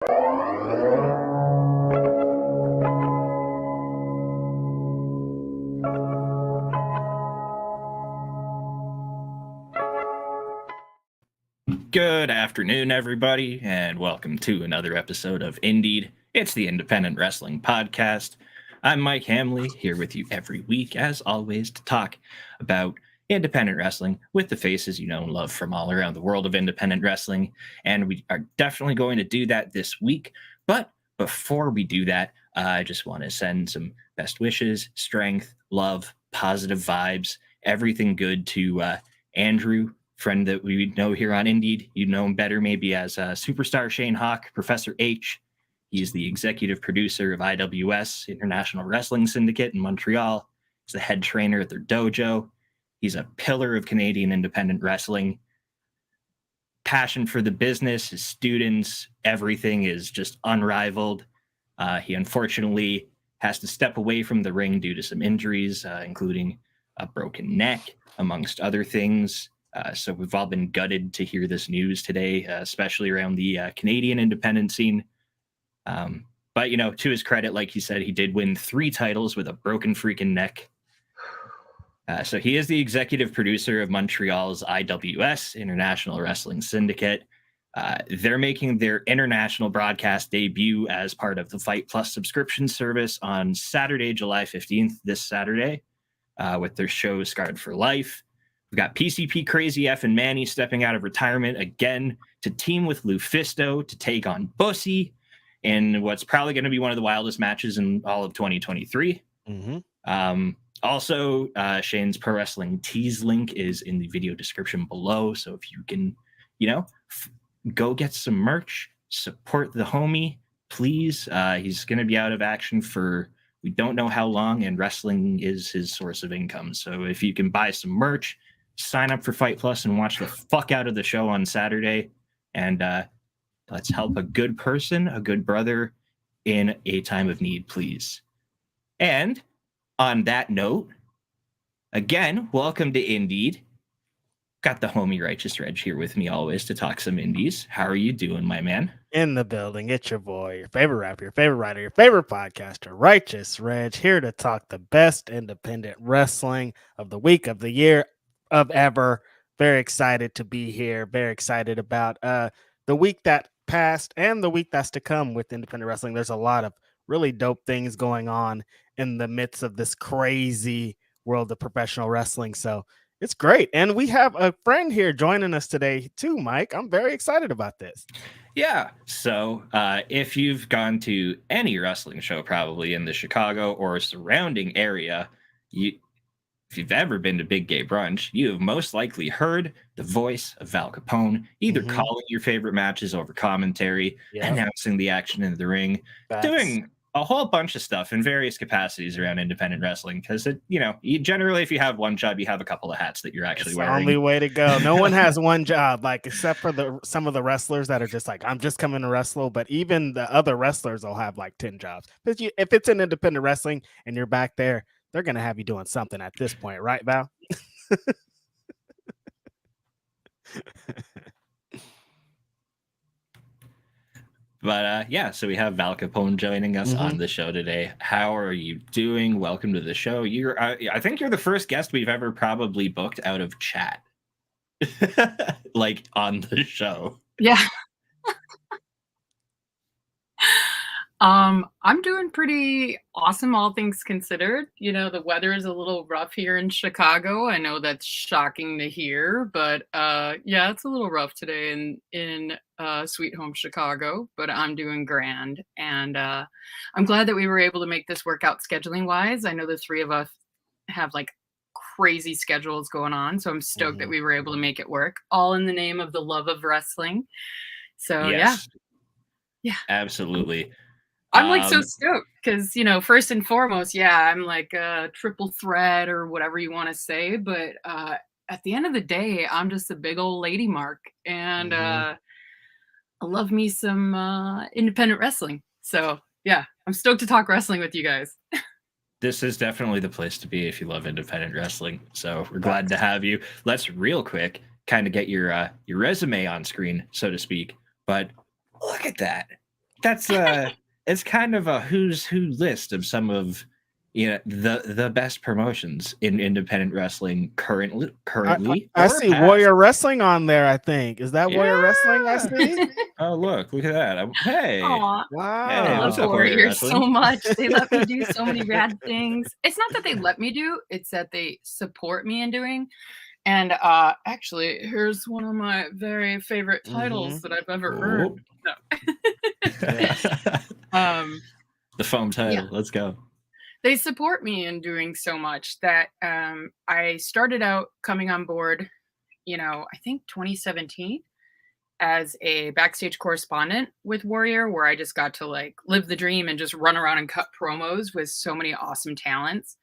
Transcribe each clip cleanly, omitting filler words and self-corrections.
Good afternoon, everybody, and welcome to another episode of Indeed. It's the Independent Wrestling Podcast. I'm Mike Hamley, here with you every week, as always, to talk about independent wrestling with the faces you know and love from all around the world of independent wrestling. And we are definitely going to do that this week. But before we do that, I just want to send some best wishes, strength, love, positive vibes, everything good to Andrew, friend that we know here on Indeed. You know him better maybe as Superstar Shane Hawk, Professor H. He's the executive producer of IWS, International Wrestling Syndicate in Montreal. He's the head trainer at their dojo. He's a pillar of Canadian independent wrestling. Passion for the business, his students, everything is just unrivaled. He unfortunately has to step away from the ring due to some injuries, including a broken neck, amongst other things. So we've all been gutted to hear this news today, especially around the Canadian independent scene. But, you know, to his credit, like he said, he did win 3 titles with a broken freaking neck. So he is the executive producer of Montreal's IWS, International Wrestling Syndicate. They're making their international broadcast debut as part of the Fight Plus subscription service on Saturday, July 15th, this Saturday, with their show Scarred for Life. We've got PCP Crazy F and Manny stepping out of retirement again to team with Lufisto to take on Bussy in what's probably going to be one of the wildest matches in all of 2023. Also, Shane's Pro Wrestling Tees link is in the video description below. So if you can, you know, go get some merch, support the homie, please. He's going to be out of action for we don't know how long, and wrestling is his source of income. So if you can buy some merch, sign up for Fight Plus and watch the fuck out of the show on Saturday. And let's help a good person, a good brother in a time of need, please. And on that note, again, welcome to Indeed. Got the homie Righteous Reg here with me always to talk some indies. How are you doing, my man? In the building, it's your boy, your favorite rapper, your favorite writer, your favorite podcaster, Righteous Reg, here to talk the best independent wrestling of the week, of the year, of ever. Very excited to be here. Very excited about the week that passed and the week that's to come with independent wrestling. There's a lot of really dope things going on in the midst of this crazy world of professional wrestling. So it's great. And we have a friend here joining us today too, Mike. I'm very excited about this. Yeah. So if you've gone to any wrestling show, probably in the Chicago or surrounding area, if you've ever been to Big Gay Brunch, you have most likely heard the voice of Val Capone, either calling your favorite matches over commentary, announcing the action in the ring, doing a whole bunch of stuff in various capacities around independent wrestling. Because, you generally, if you have one job, you have a couple of hats that you're actually wearing. The only way to go. No one has one job, like except for some of the wrestlers that are just like, I'm just coming to wrestle. But even the other wrestlers will have like 10 jobs. If it's in independent wrestling and you're back there, they're going to have you doing something at this point, right, Val? But so we have Val Capone joining us on the show today. How are you doing? Welcome to the show. I think you're the first guest we've ever probably booked out of chat, like on the show. Yeah. I'm doing pretty awesome, all things considered. You know, the weather is a little rough here in Chicago. I know that's shocking to hear, but yeah, it's a little rough today in sweet home Chicago, but I'm doing grand. And I'm glad that we were able to make this work out scheduling wise. I know the 3 of us have like crazy schedules going on, so I'm stoked that we were able to make it work, all in the name of the love of wrestling. So Yes. yeah, absolutely. I'm like so stoked because, first and foremost, I'm like a triple threat or whatever you want to say. But at the end of the day, I'm just a big old lady mark. And I love me some independent wrestling. So, yeah, I'm stoked to talk wrestling with you guys. This is definitely the place to be if you love independent wrestling. So we're glad to have you. Let's real quick kind of get your resume on screen, so to speak. But look at that. that's it's kind of a who's who list of some of the best promotions in independent wrestling currently I or see past. Warrior Wrestling on there. I think is that Warrior Wrestling I Yeah. see. Oh look at that. Hey. Aw, I Hey, Wow. love what's up, Warrior Warriors so Wrestling? much. They let me do so many rad things. It's not that they let me do, it's that they support me in doing. And actually, here's one of my very favorite titles that I've ever Oh. earned. No. Yes. The foam title. Yeah. Let's go. They support me in doing so much that I started out coming on board, I think 2017 as a backstage correspondent with Warrior, where I just got to like live the dream and just run around and cut promos with so many awesome talents.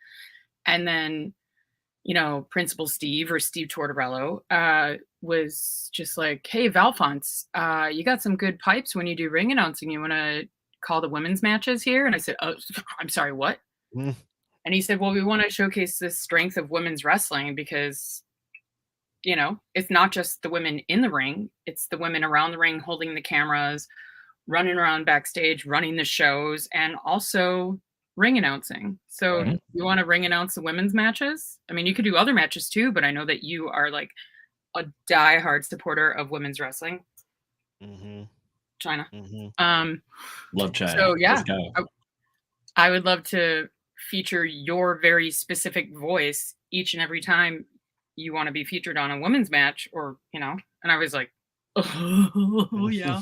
And then, Principal Steve or Steve Tortorello was just like, hey, Valfonce, you got some good pipes when you do ring announcing. You want to call the women's matches here? And I said, oh, I'm sorry, what? Mm. And he said, well, we want to showcase the strength of women's wrestling because, it's not just the women in the ring, it's the women around the ring holding the cameras, running around backstage, running the shows, and also ring announcing. So Mhm. you want to ring announce the women's matches? I mean, you could do other matches too, but I know that you are like a diehard supporter of women's wrestling. China. Love China. So yeah, Let's go. I would love to feature your very specific voice each and every time you want to be featured on a women's match or, and I was like, oh yeah.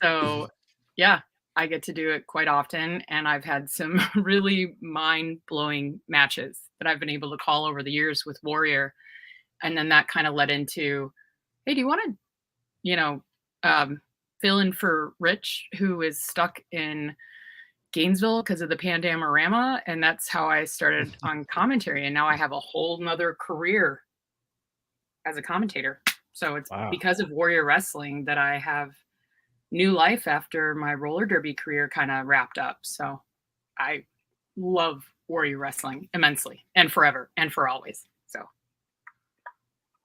So yeah, I get to do it quite often. And I've had some really mind blowing matches that I've been able to call over the years with Warrior. And then that kind of led into, hey, do you want to, fill in for Rich, who is stuck in Gainesville because of the Pandamorama, and that's how I started on commentary. And now I have a whole nother career as a commentator. So it's because of Warrior Wrestling that I have new life after my roller derby career kind of wrapped up. So I love Warrior Wrestling immensely and forever and for always. So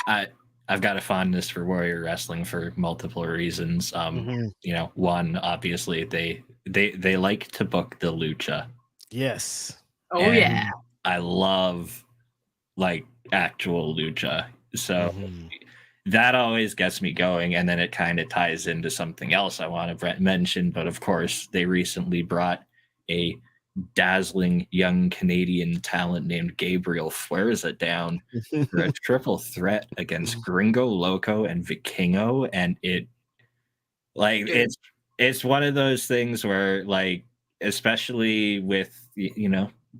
I've got a fondness for Warrior Wrestling for multiple reasons. One, obviously they like to book the lucha. Yes. Oh and yeah. I love like actual lucha. So that always gets me going. And then it kind of ties into something else I want to mention. But of course, they recently brought a dazzling young Canadian talent named Gabriel Fuerza down for a triple threat against Gringo Loco and Vikingo. And it's one of those things where like, especially with,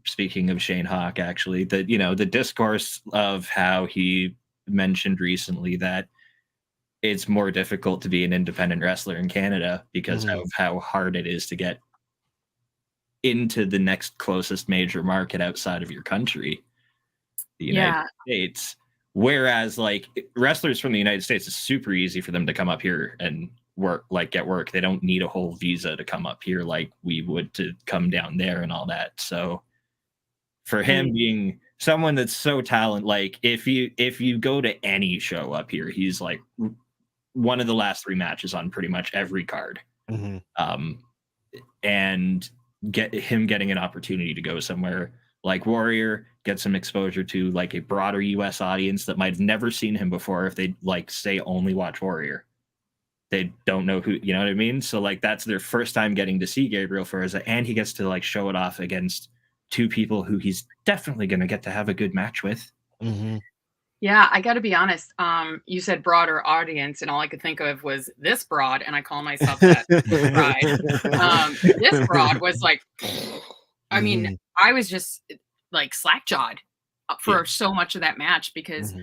speaking of Shane Hawk, actually, the discourse of how he mentioned recently that it's more difficult to be an independent wrestler in Canada because of how hard it is to get into the next closest major market outside of your country, the United States. Whereas like wrestlers from the United States, it's super easy for them to come up here and get work. They don't need a whole visa to come up here like we would to come down there and all that. So for him being someone that's so talented, like if you go to any show up here, he's like one of the last 3 matches on pretty much every card. And getting an opportunity to go somewhere like Warrior, get some exposure to like a broader US audience that might have never seen him before if they like say only watch Warrior. They don't know who, you know what I mean? So like that's their first time getting to see Gabriel Fuerza, and he gets to like show it off against 2 people who he's definitely going to get to have a good match with. Yeah, I got to be honest. You said broader audience, and all I could think of was this broad, and I call myself that bride. This broad was like, I mean, I was just like slack-jawed for so much of that match because,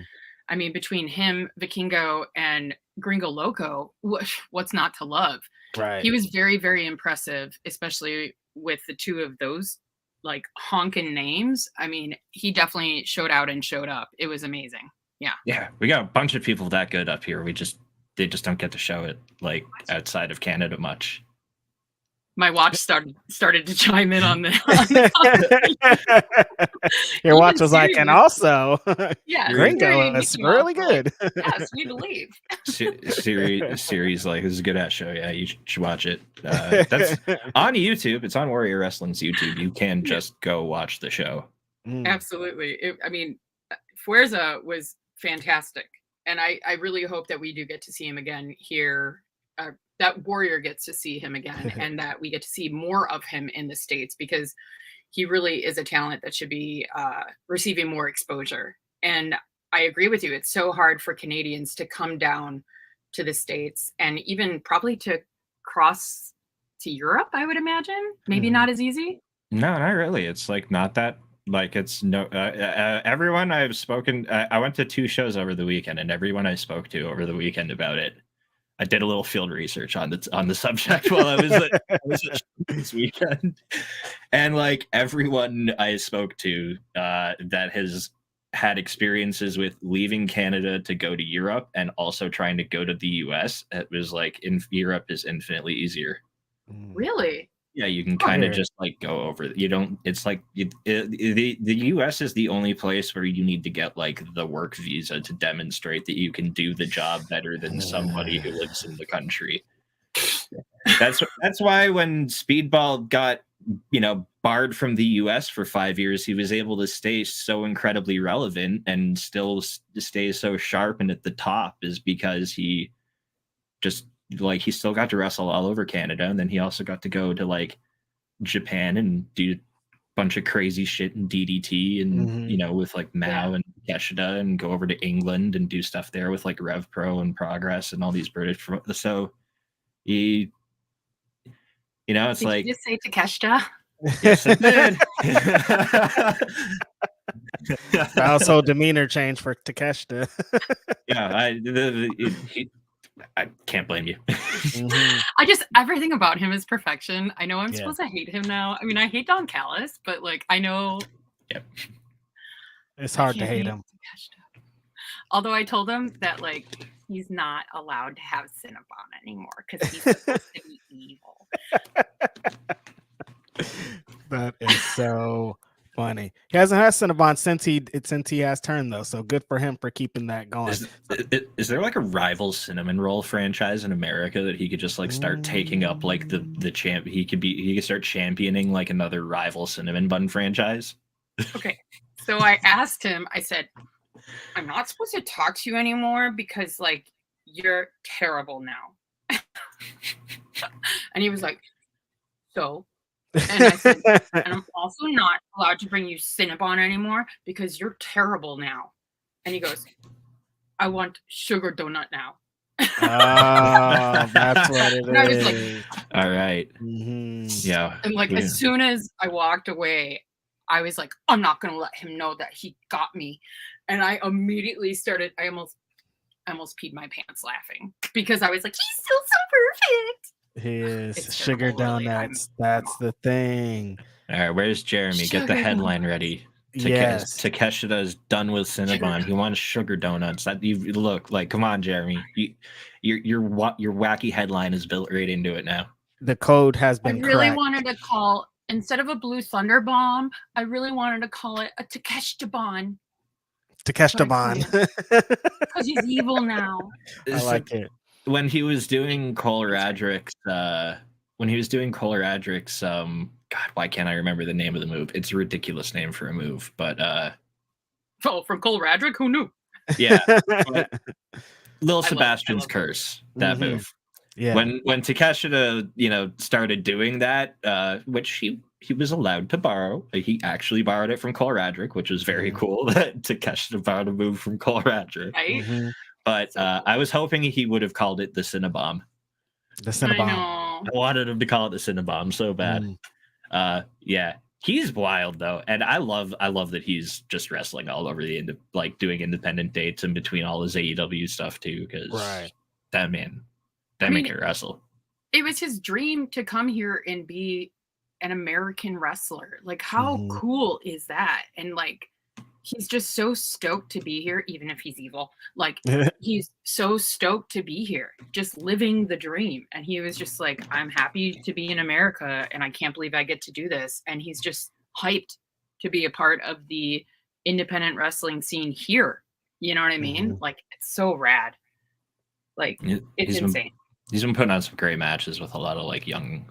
I mean, between him, Vikingo, and Gringo Loco, what's not to love? Right. He was very, very impressive, especially with the 2 of those like honking names. I mean, he definitely showed out and showed up. It was amazing. Yeah, we got a bunch of people that good up here. They just don't get to show it like outside of Canada much. My watch started to chime in on the Your Even watch was like, Siri and was- also, yeah, Gringo Siri is came off really like, good. yes, we believe. Siri's like, this is a good ass show. Yeah, you should watch it. That's on YouTube. It's on Warrior Wrestling's YouTube. You can just go watch the show. Absolutely. I mean, Fuerza was fantastic. And I really hope that we do get to see him again here. That Warrior gets to see him again and that we get to see more of him in the States because he really is a talent that should be receiving more exposure. And I agree with you. It's so hard for Canadians to come down to the States and even probably to cross to Europe, I would imagine. Maybe not as easy. No, not really. It's like not that. Like it's no. Everyone I've spoken. I went to 2 shows over the weekend, and everyone I spoke to over the weekend about it, I did a little field research on the subject while I was at this weekend, and like everyone I spoke to that has had experiences with leaving Canada to go to Europe and also trying to go to the US, it was like in Europe is infinitely easier. Really? Yeah, you can kind of just like go over. You don't. It's like the U.S. is the only place where you need to get like the work visa to demonstrate that you can do the job better than somebody who lives in the country. That's why when Speedball got barred from the U.S. for 5 years, he was able to stay so incredibly relevant and still stay so sharp and at the top is because he just. Like he still got to wrestle all over Canada, and then he also got to go to like Japan and do a bunch of crazy shit in DDT and with like Mao and Keshida, and go over to England and do stuff there with like Rev Pro and Progress and all these British. So he, it's did like you just say Takeshita? Yes, I did. Also, demeanor change for Takeshita. Yeah, I can't blame you. Everything about him is perfection. I know I'm supposed to hate him now. I mean, I hate Don Callis, but like I know it's hard to hate him. Although I told him that like he's not allowed to have Cinnabon anymore because he's supposed to be evil. That is so funny. He hasn't had Cinnabon since he has turned though, so good for him for keeping that going. Is there like a rival cinnamon roll franchise in America that he could just like start taking up like the champ? He could start championing like another rival cinnamon bun franchise. Okay, so I asked him. I said, "I'm not supposed to talk to you anymore because like you're terrible now." And he was like, "So." And I said, and I'm also not allowed to bring you Cinnabon anymore because you're terrible now. And he goes, I want sugar donut now. Oh, that's what it is. And I was like, all right. Yeah. And like, as soon as I walked away, I was like, I'm not going to let him know that he got me. And I immediately started, I almost peed my pants laughing because I was like, he's still so perfect. He is sugar donuts. That's the thing. All right, where's Jeremy? Get the headline ready. Yes, Takeshita is done with Cinnabon. He wants sugar donuts. That you look like. Come on, Jeremy. Your wacky headline is built right into it now. The code has been. I really cracked. wanted to call instead of a Blue Thunder Bomb. I really wanted to call it a Takeshita-bon. Takeshita-bon. Because he's evil now. I like it. When he was doing Cole Radrick's, God, why can't I remember the name of the move? It's a ridiculous name for a move, but from Cole Radrick, who knew? Yeah, Lil Sebastian's curse, that move. Yeah. When Takeshita, started doing that, which he was allowed to borrow. He actually borrowed it from Cole Radrick, which was very cool that Takeshita borrowed a move from Cole Radrick. Right? But I was hoping he would have called it the Cinnabomb. The Cinnabomb. I wanted him to call it the Cinnabomb so bad. Yeah, he's wild though, and I love that he's just wrestling all over the doing independent dates in between all his AEW stuff too. Because that man can wrestle. It was his dream to come here and be an American wrestler. Like, how cool is that? And like, he's just so stoked to be here, even if he's evil. Like, he's so stoked to be here, just living the dream. And he was just like, I'm happy to be in America and I can't believe I get to do this. And he's just hyped to be a part of the independent wrestling scene here. You know what I mean? Like, it's so rad. Like, it's insane. He's been putting on some great matches with a lot of like young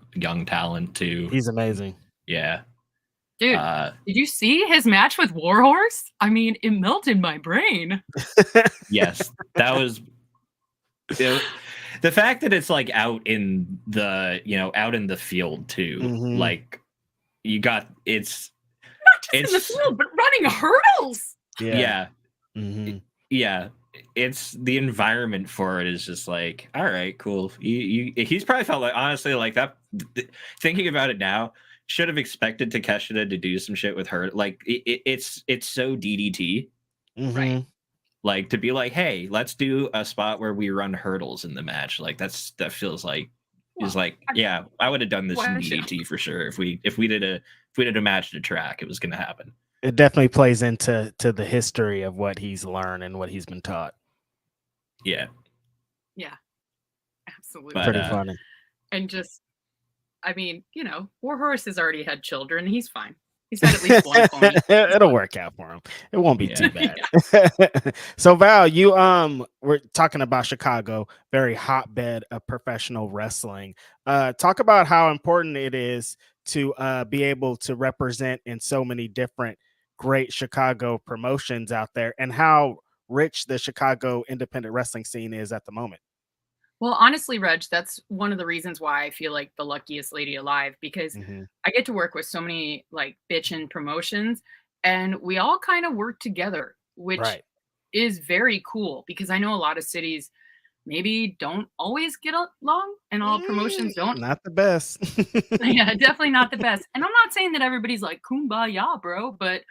talent too. He's amazing. Yeah. Dude, did you see his match with Warhorse? I mean, it melted my brain. Yes, that was the fact that it's like out in the field too. Like you got it's not just in the field, but running hurdles. Yeah. Yeah. It's the environment for it is just like, all right, cool. He's probably felt like, honestly, like that. Thinking about it now, should have expected Takeshita to do some shit with her. Like it's so DDT, right? Like to be like, hey, let's do a spot where we run hurdles in the match. Like that feels like is like, yeah, I would have done this in DDT for sure. If we did a match to track, it was going to happen. It definitely plays into the history of what he's learned and what he's been taught. Yeah. Yeah. Absolutely. But, pretty funny. And just, I mean, Warhorse has already had children. He's fine. He's had at least one pony. It'll work out for him. It won't be too bad. So Val, you we're talking about Chicago, very hotbed of professional wrestling. Talk about how important it is to be able to represent in so many different great Chicago promotions out there, and how rich the Chicago independent wrestling scene is at the moment. Well, honestly, Reg, that's one of the reasons why I feel like the luckiest lady alive, because I get to work with so many like bitchin' promotions, and we all kind of work together, which is very cool, because I know a lot of cities maybe don't always get along, and all promotions don't. Not the best. Yeah, definitely not the best. And I'm not saying that everybody's like kumbaya, bro, but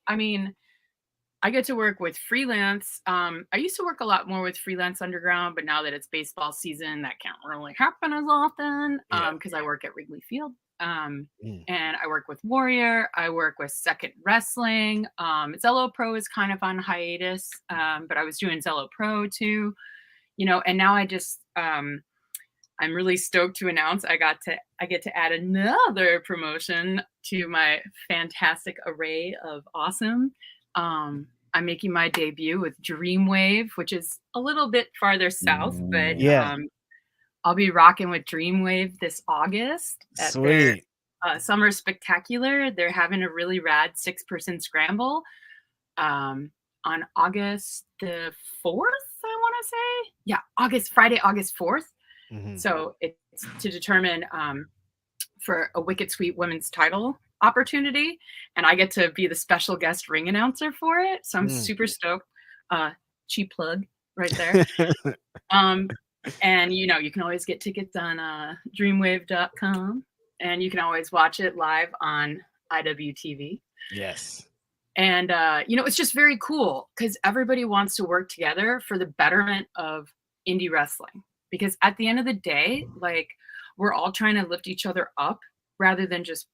I mean, I get to work with freelance. I used to work a lot more with freelance underground, but now that it's baseball season, that can't really happen as often because I work at Wrigley Field. And I work with Warrior. I work with Second Wrestling. Zello Pro is kind of on hiatus, but I was doing Zello Pro too, and now I just, I'm really stoked to announce I get to add another promotion to my fantastic array of awesome. I'm making my debut with Dreamwave, which is a little bit farther south, but I'll be rocking with Dreamwave this August at their Summer Spectacular. They're having a really rad 6-person scramble on August the 4th, I want to say. Yeah, Friday, August 4th. So it's to determine for a Wicked Sweet Women's title opportunity, and I get to be the special guest ring announcer for it, so I'm super stoked. Cheap plug right there. And you can always get tickets on dreamwave.com, and you can always watch it live on IWTV. Yes. And it's just very cool because everybody wants to work together for the betterment of indie wrestling, because at the end of the day, like, we're all trying to lift each other up rather than just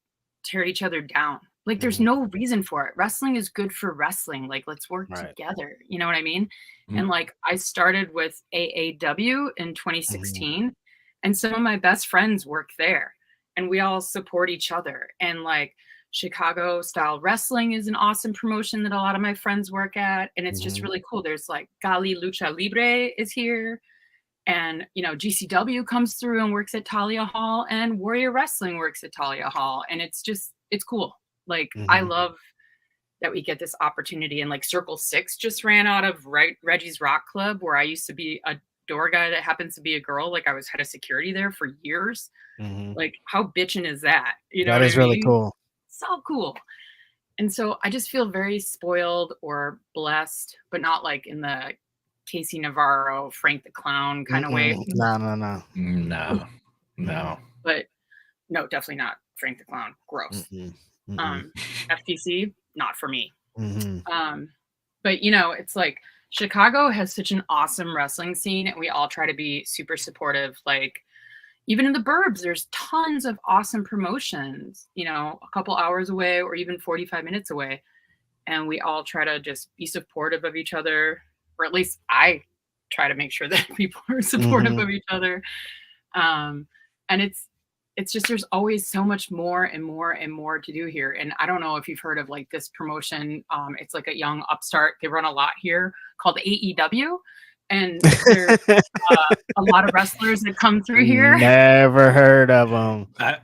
tear each other down. Like, there's no reason for it. Wrestling is good for wrestling. Like, let's work together. You know what I mean? And like, I started with AAW in 2016, and some of my best friends work there, and we all support each other. And like, Chicago style wrestling is an awesome promotion that a lot of my friends work at, and it's just really cool. There's like Gali Lucha Libre is here, and GCW comes through and works at Talia Hall, and Warrior Wrestling works at Talia Hall, and it's cool. Like, I love that we get this opportunity. And like, Circle 6 just ran out of Reggie's Rock Club, where I used to be a door guy that happens to be a girl. Like, I was head of security there for years. Like, how bitchin' is that? That is really cool. So cool. And so I just feel very spoiled or blessed, but not like in the Casey Navarro, Frank the Clown kind of way. No. But no, definitely not Frank the Clown. Gross. FTC, not for me. But it's like, Chicago has such an awesome wrestling scene, and we all try to be super supportive. Like, even in the burbs, there's tons of awesome promotions, a couple hours away or even 45 minutes away. and we all try to just be supportive of each other, or at least I try to make sure that people are supportive of each other. And it's just there's always so much more and more and more to do here. And I don't know if you've heard of like this promotion. It's like a young upstart. They run a lot here called AEW. And there's a lot of wrestlers that come through here. Never heard of them. I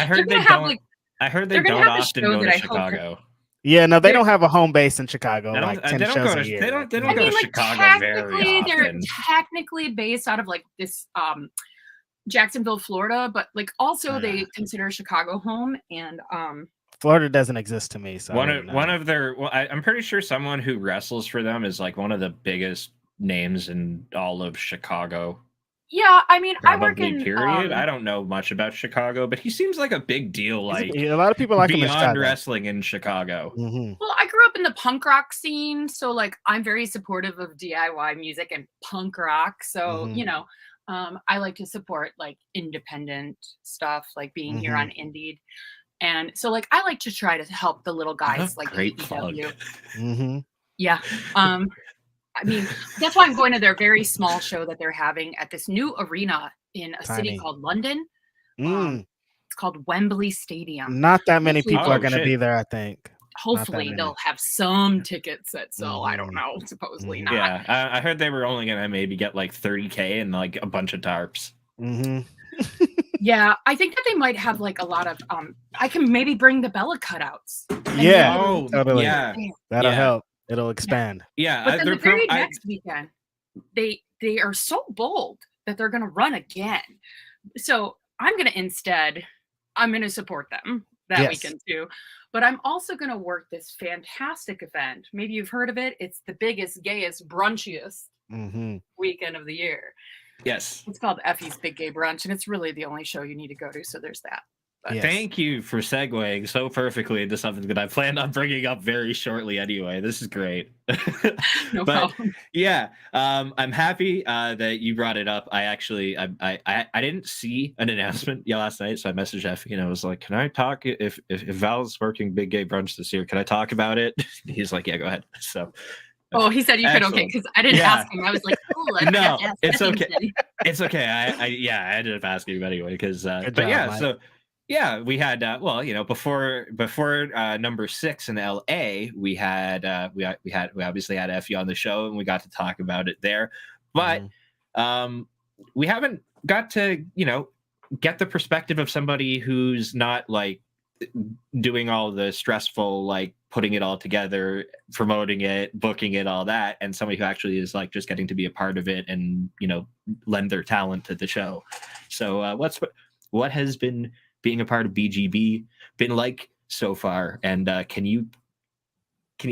heard they don't. I heard they don't often go to Chicago. Yeah, no, they don't have a home base in Chicago. They like 10 don't shows go a to. year. They don't go to Chicago very often. They're technically based out of like this Jacksonville, Florida, but like also they consider Chicago home. And Florida doesn't exist to me. So one of their. Well, I'm pretty sure someone who wrestles for them is like one of the biggest names in all of Chicago. Yeah, I mean, Probably, I work in period. I don't know much about Chicago, but he seems like a big deal. Like a lot of people like him in beyond wrestling in Chicago. Well, I grew up in the punk rock scene, so like I'm very supportive of DIY music and punk rock. So you know, I like to support like independent stuff, like being here on Indeed, and so like I like to try to help the little guys like great AEW. Yeah. I mean, that's why I'm going to their very small show that they're having at this new arena in a city called London. It's called Wembley Stadium. Not that many people are going to be there, I think. Hopefully they'll have some tickets that sell. I don't know. Supposedly not. Yeah, I heard they were only going to maybe get like 30K and like a bunch of tarps. Yeah, I think that they might have like a lot of I can maybe bring the Bella cutouts. Yeah, totally. Yeah, that'll help. It'll expand. Yeah, but then the very next weekend, they are so bold that they're going to run again. So I'm going to support them that weekend too. But I'm also going to work this fantastic event. Maybe you've heard of it. It's the biggest, gayest, brunchiest weekend of the year. Yes. It's called Effy's Big Gay Brunch, and it's really the only show you need to go to. So there's that. Thank you for segueing so perfectly into something that I planned on bringing up very shortly anyway. This is great. No problem. Yeah, I'm happy that you brought it up. I actually, I didn't see an announcement last night, so I messaged Effy and I was like, can I talk if Val's working Big Gay Brunch this year, can I talk about it? He's like, yeah, go ahead. So he said you could. Okay, because I didn't ask him. I was like, oh, no, it's okay. It's okay. I ended up asking him anyway because so yeah, we had before number 6 in LA, we obviously had Effy on the show and we got to talk about it there, but we haven't got to get the perspective of somebody who's not like doing all the stressful like putting it all together, promoting it, booking it, all that, and somebody who actually is like just getting to be a part of it and lend their talent to the show. So what has been being a part of BGB been like so far, and can you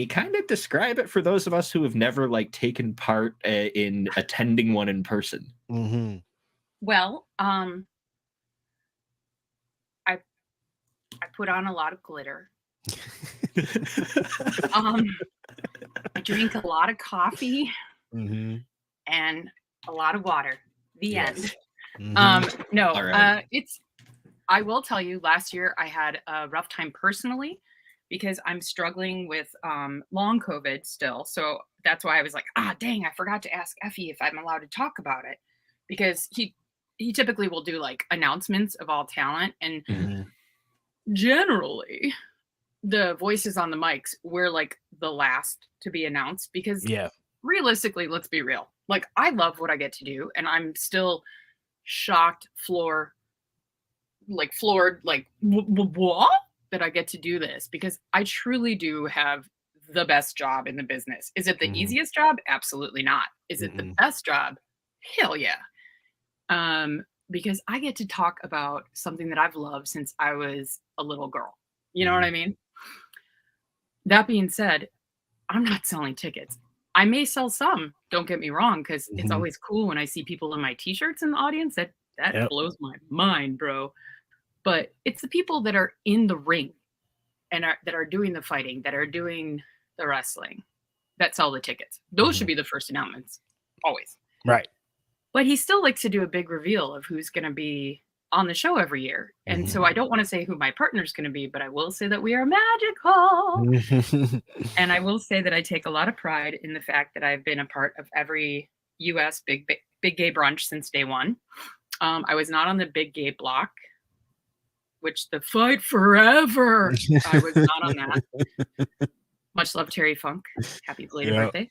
kind of describe it for those of us who have never like taken part in attending one in person? Well, I put on a lot of glitter. I drink a lot of coffee and a lot of water. The end. No, right. I will tell you, last year I had a rough time personally because I'm struggling with long COVID still. So that's why I was like, dang, I forgot to ask Effy if I'm allowed to talk about it, because he typically will do like announcements of all talent. And generally the voices on the mics, we're like the last to be announced because realistically, let's be real. Like I love what I get to do and I'm still shocked, floored, like what that I get to do this, because I truly do have the best job in the business. Is it the easiest job? Absolutely not. Is it the best job? Hell yeah. Because I get to talk about something that I've loved since I was a little girl. You know what I mean? That being said, I'm not selling tickets. I may sell some, don't get me wrong, because it's always cool when I see people in my t-shirts in the audience. That blows my mind, bro. But it's the people that are in the ring and that are doing the fighting, that are doing the wrestling, that sell the tickets. Those should be the first announcements, always. Right. But he still likes to do a big reveal of who's going to be on the show every year. And so I don't want to say who my partner's going to be, but I will say that we are magical. And I will say that I take a lot of pride in the fact that I've been a part of every US big gay brunch since day one. I was not on the big gay block, which the fight forever. I was not on that. Much love, Terry Funk. Happy belated birthday.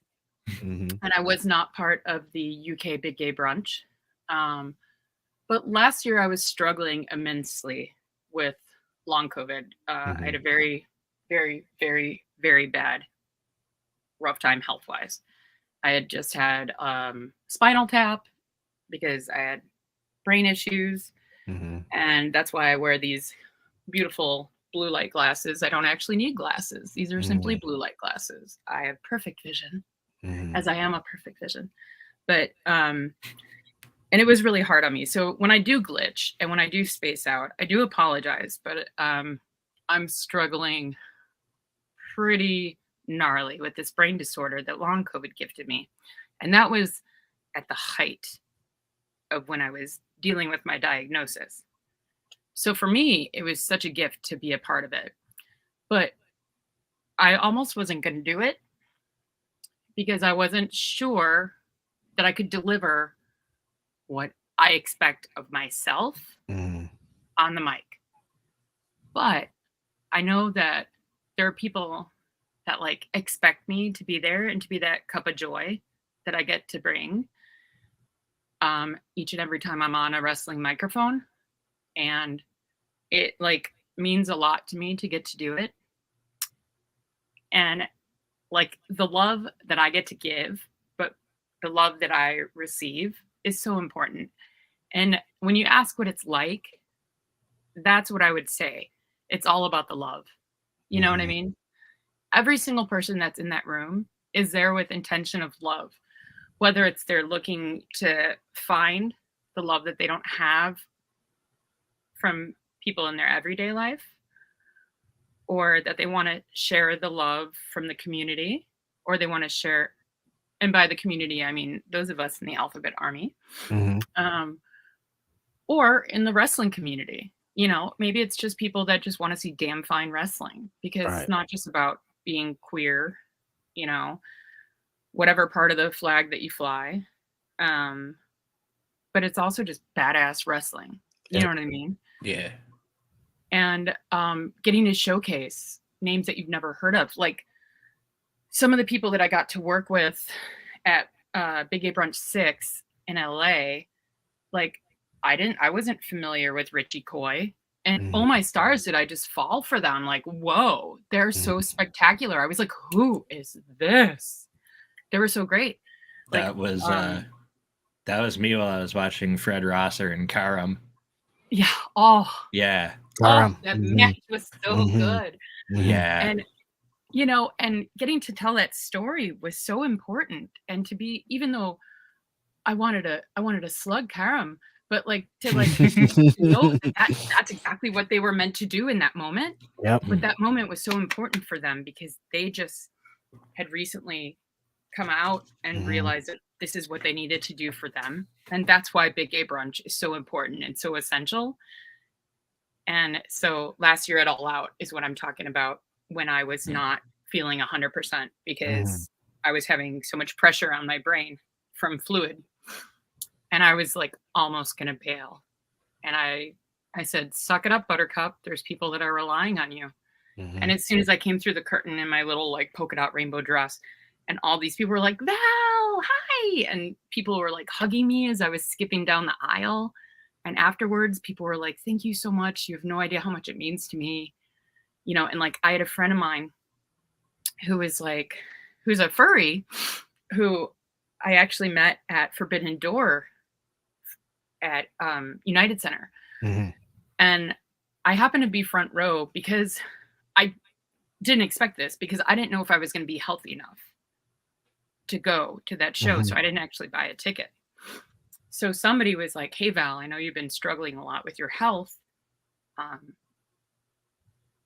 And I was not part of the UK big gay brunch. But last year I was struggling immensely with long COVID. I had a very, very, very, very bad, rough time health-wise. I had just had spinal tap because I had brain issues. And that's why I wear these beautiful blue light glasses. I don't actually need glasses. These are simply blue light glasses. I have perfect vision, as I am a perfect vision. But and it was really hard on me. So when I do glitch and when I do space out, I do apologize, but I'm struggling pretty gnarly with this brain disorder that long COVID gifted me. And that was at the height of when I was dealing with my diagnosis. So for me, it was such a gift to be a part of it. But I almost wasn't going to do it because I wasn't sure that I could deliver what I expect of myself on the mic. But I know that there are people that like expect me to be there and to be that cup of joy that I get to bring each and every time I'm on a wrestling microphone. And it like means a lot to me to get to do it. And like the love that I get to give, but the love that I receive is so important. And when you ask what it's like, that's what I would say. It's all about the love. You know what I mean? Every single person that's in that room is there with intention of love, whether it's they're looking to find the love that they don't have from people in their everyday life, or that they want to share the love from the community, or they want to share, and by the community, I mean those of us in the Alphabet Army, or in the wrestling community. You know, maybe it's just people that just want to see damn fine wrestling, because it's not just about being queer, you know, whatever part of the flag that you fly. But it's also just badass wrestling. You know what I mean? Yeah. And getting to showcase names that you've never heard of. Like some of the people that I got to work with at Big Gay Brunch 6 in LA, like I wasn't familiar with Richie Coy. And oh my stars, did I just fall for them? Like, whoa, they're so spectacular. I was like, who is this? They were so great. Like, that was me while I was watching Fred Rosser and Karam. Yeah. Oh. Yeah. Oh, that match was so good. Yeah. And you know, and getting to tell that story was so important. And to be, even though I wanted to slug Karam, but like to like know that that's exactly what they were meant to do in that moment. But that moment was so important for them because they just had recently come out and realized that this is what they needed to do for them. And that's why Big Gay Brunch is so important and so essential. And so last year at All Out is what I'm talking about, when I was not feeling 100% because I was having so much pressure on my brain from fluid. And I was like almost going to bail. And I said, suck it up, Buttercup. There's people that are relying on you. And as soon as I came through the curtain in my little like polka dot rainbow dress, and all these people were like, Val, hi. And people were like hugging me as I was skipping down the aisle. And afterwards, people were like, thank you so much. You have no idea how much it means to me. You know, and like I had a friend of mine who's a furry, who I actually met at Forbidden Door at United Center. And I happened to be front row because I didn't expect this, because I didn't know if I was going to be healthy enough to go to that show. So I didn't actually buy a ticket. So somebody was like, hey, Val, I know you've been struggling a lot with your health.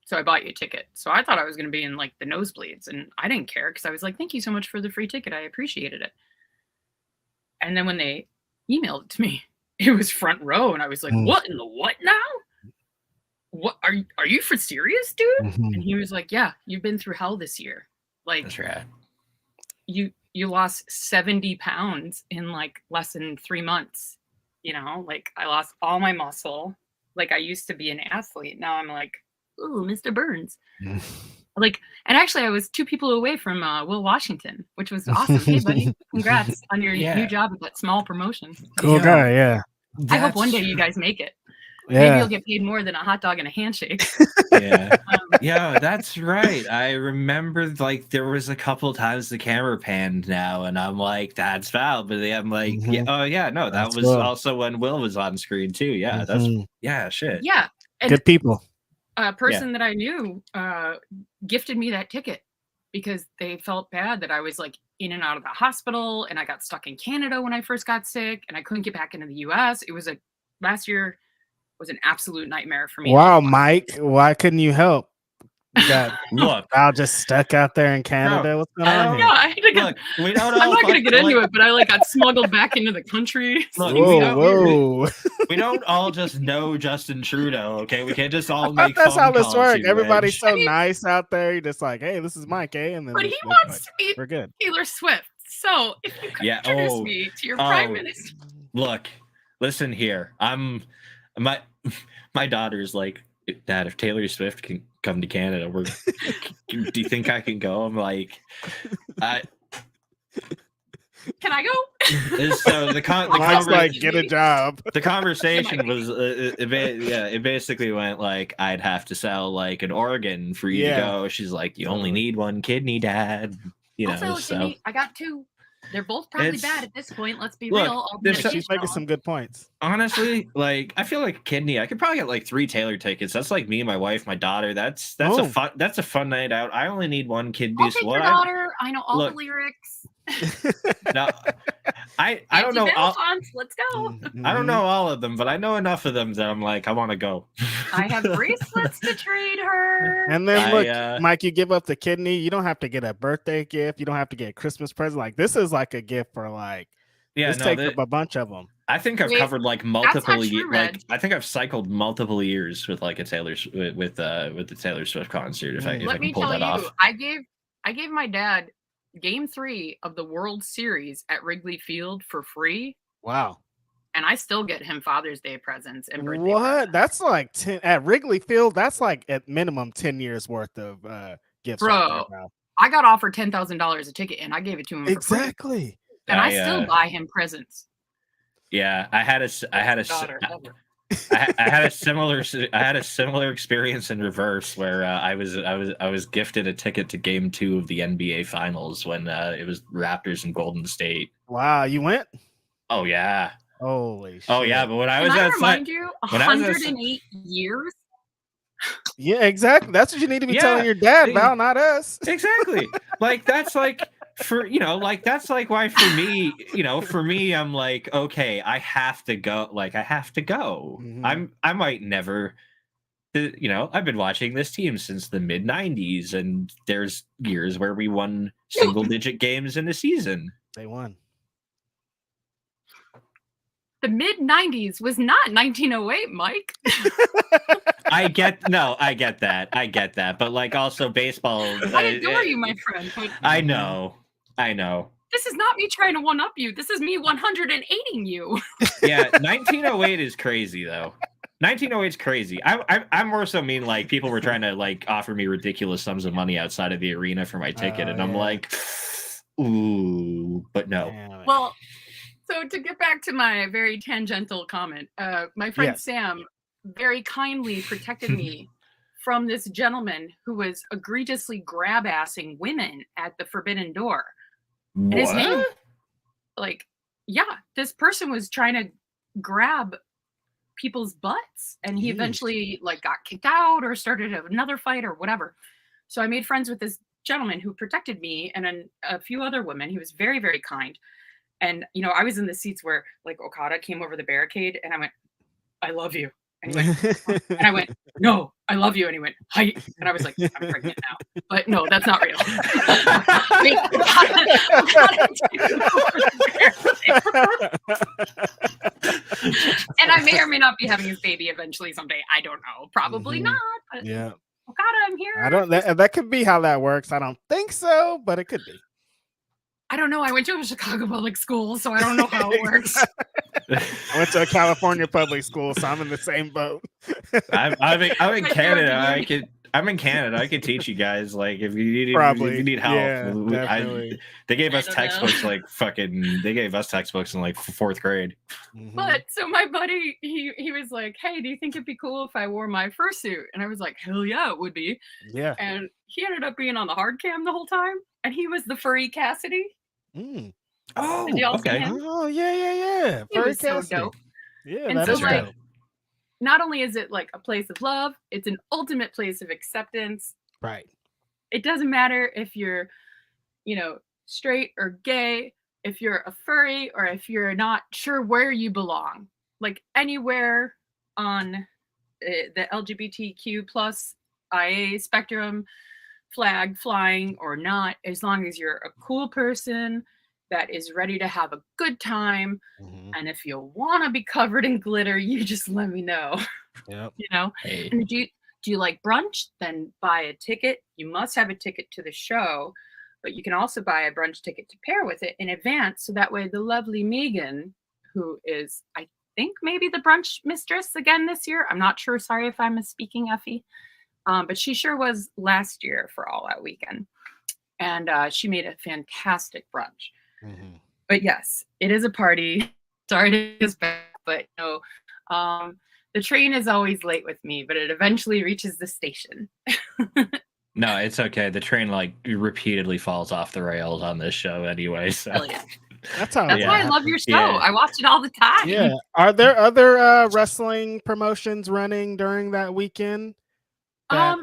So I bought you a ticket. So I thought I was going to be in like the nosebleeds, and I didn't care because I was like, thank you so much for the free ticket. I appreciated it. And then when they emailed it to me, it was front row, and I was like, Mm. what in the what now? What are you for serious, dude? Mhm. And he was like, yeah, you've been through hell this year. Like, That's right. you lost 70 pounds in like less than 3 months. You know, like I lost all my muscle. Like I used to be an athlete. Now I'm like, ooh, Mr. Burns. Mm. Like, and actually I was 2 people away from Will Washington, which was awesome. Hey buddy, congrats on your Yeah. new job at that small promotion. Cool Yeah. guy, yeah. I hope one day That's you true. guys make it. Maybe Yeah. you'll get paid more than a hot dog and a handshake. Yeah. Yeah, that's right. I remember like there was a couple times the camera panned now, and I'm like, that's Val. But I'm like, yeah, Mhm. oh yeah, no, that That's was Will. also when Will was on screen too. Yeah, that's Mhm. yeah, shit. Yeah. And Good people. a person that I knew gifted me that ticket because they felt bad that I was like in and out of the hospital, and I got stuck in Canada when I first got sick, and I couldn't get back into the US. It was last year was an absolute nightmare for me. Wow, Mike, why couldn't you help? You got Look, Val just stuck out there in Canada. What's going I on don't- here? Yeah, I had to look, we don't I'm all not gonna get like, into it, but I like got smuggled back into the country. Look, Things we got Whoa, weird. whoa. we don't all just know Justin Trudeau, okay? We can't just all I thought make that's phone how this calls works. to Everybody's Reg. so I mean- nice out there. You're just like, hey, this is Mike, eh? And then But he it's wants like, to be we're good. Taylor Swift. So if you could Yeah, introduce oh, me to your prime oh. minister. Look, listen here. My daughter's like, Dad, if Taylor Swift can come to Canada, do you think I can go? I'm like, Can I go? so the Mike's like, get a job. the conversation was it basically went like I'd have to sell like an organ for you Yeah. to go. She's like, you only need one kidney, Dad. You I'll sell know, it to so me. I got 2. They're both probably It's- bad at this point. Let's be Look, real. I'll there's be some- She's making some good points. honestly, like I feel like kidney, I could probably get like 3 Taylor tickets. That's like me, my wife, my daughter. That's Oh. a fun night out. I only need one kidney. I'll take so your daughter. I know all Look. the lyrics. No, I don't know all, Let's go. I don't know all of them, but I know enough of them that I'm like, I want to go. I have bracelets to trade her. And then I, look, Mike, you give up the kidney. You don't have to get a birthday gift. You don't have to get a Christmas present. Like this is like a gift for like. Yeah, Let's no, take up a bunch of them. I think I've Wait, covered like not multiple true, years. Reg. Like I think I've cycled multiple years with like a with the Taylor Swift concert. If I Mm. if I Let can me pull tell that you, off. I gave my dad Game 3 of the World Series at Wrigley Field for free, Wow. and I still get him Father's Day presents and birthday What? presents. That's like 10 at Wrigley Field. That's like at minimum 10 years worth of gifts. Bro, right there, bro. I got offered $10,000 a ticket, and I gave it to him for free. Exactly. And I still buy him presents. Yeah, I had a Daughter, ever. I had a similar experience in reverse where I was gifted a ticket to Game 2 of the NBA Finals when it was Raptors and Golden State. Wow, you went? Oh yeah, Holy shit. oh yeah. But when I was Can I outside, remind you, when I was 108 years? Yeah, exactly. That's what you need to be Yeah. telling your dad, Val, not us. exactly, like that's like for like that's like why for me I'm like, okay, I have to go. Like I have to go. Mhm. I might never. I've been watching this team since the mid '90s, and there's years where we won single-digit games in a season. They won. The mid 90s was not 1908, Mike. I get that, but like also baseball. I adore you, my friend. But I know. this is not me trying to one up you. This is me 180ing you. Yeah, 1908 is crazy though. 1908 is crazy. I'm more so mean like people were trying to like offer me ridiculous sums of money outside of the arena for my ticket, and I'm yeah. like, ooh, but no. Damn it. Well, so to get back to my very tangential comment, my friend Yes. Sam very kindly protected me from this gentleman who was egregiously grab-assing women at the Forbidden Door. And his name, like, yeah, this person was trying to grab people's butts, and he Jeez. eventually like got kicked out or started another fight or whatever. So I made friends with this gentleman who protected me and a few other women. He was very, very kind. And, I was in the seats where like Okada came over the barricade, and I went, I love you. And he went, and I went, no, I love you. And he went, hi. And I was like, I'm pregnant now. But no, that's not real. And I may or may not be having his baby eventually someday. I don't know. Probably not. But Yeah. Okada, I'm here. I don't. That could be how that works. I don't think so, but it could be. I don't know. I went to a Chicago public school, so I don't know how it works. I went to a California public school, so I'm in the same boat. I'm in Canada. I'm in Canada. I could teach you guys. Like if you need help. Yeah, definitely. They gave us I don't textbooks know. like fucking. They gave us textbooks in like fourth grade. But so my buddy, he was like, "Hey, do you think it'd be cool if I wore my fursuit?" And I was like, "Hell yeah, it would be." Yeah. And he ended up being on the hard cam the whole time, and he was the furry Cassidy. Mm. Oh, Did y'all see okay. him? Oh yeah. He was so dope. Yeah, And that so is like, dope. not only is it like a place of love, it's an ultimate place of acceptance. Right. It doesn't matter if you're, straight or gay, if you're a furry, or if you're not sure where you belong. Like anywhere on the LGBTQ plus IA spectrum, flag flying or not, as long as you're a cool person that is ready to have a good time. And if you want to be covered in glitter, you just let me know. Yep. Hey. And do you like brunch? Then buy a ticket. You must have a ticket to the show, but you can also buy a brunch ticket to pair with it in advance. So that way the lovely Megan, who is, I think, maybe the brunch mistress again this year. I'm not sure. Sorry if I'm misspeaking, Effy. But she sure was last year for All Out Weekend. And she made a fantastic brunch. But yes, it is a party. Sorry to get back, but the train is always late with me, but it eventually reaches the station. No, it's okay. The train like repeatedly falls off the rails on this show anyway. So Yeah. That's why I love your show. Yeah. I watch it all the time. Yeah. Are there other wrestling promotions running during that weekend? I'm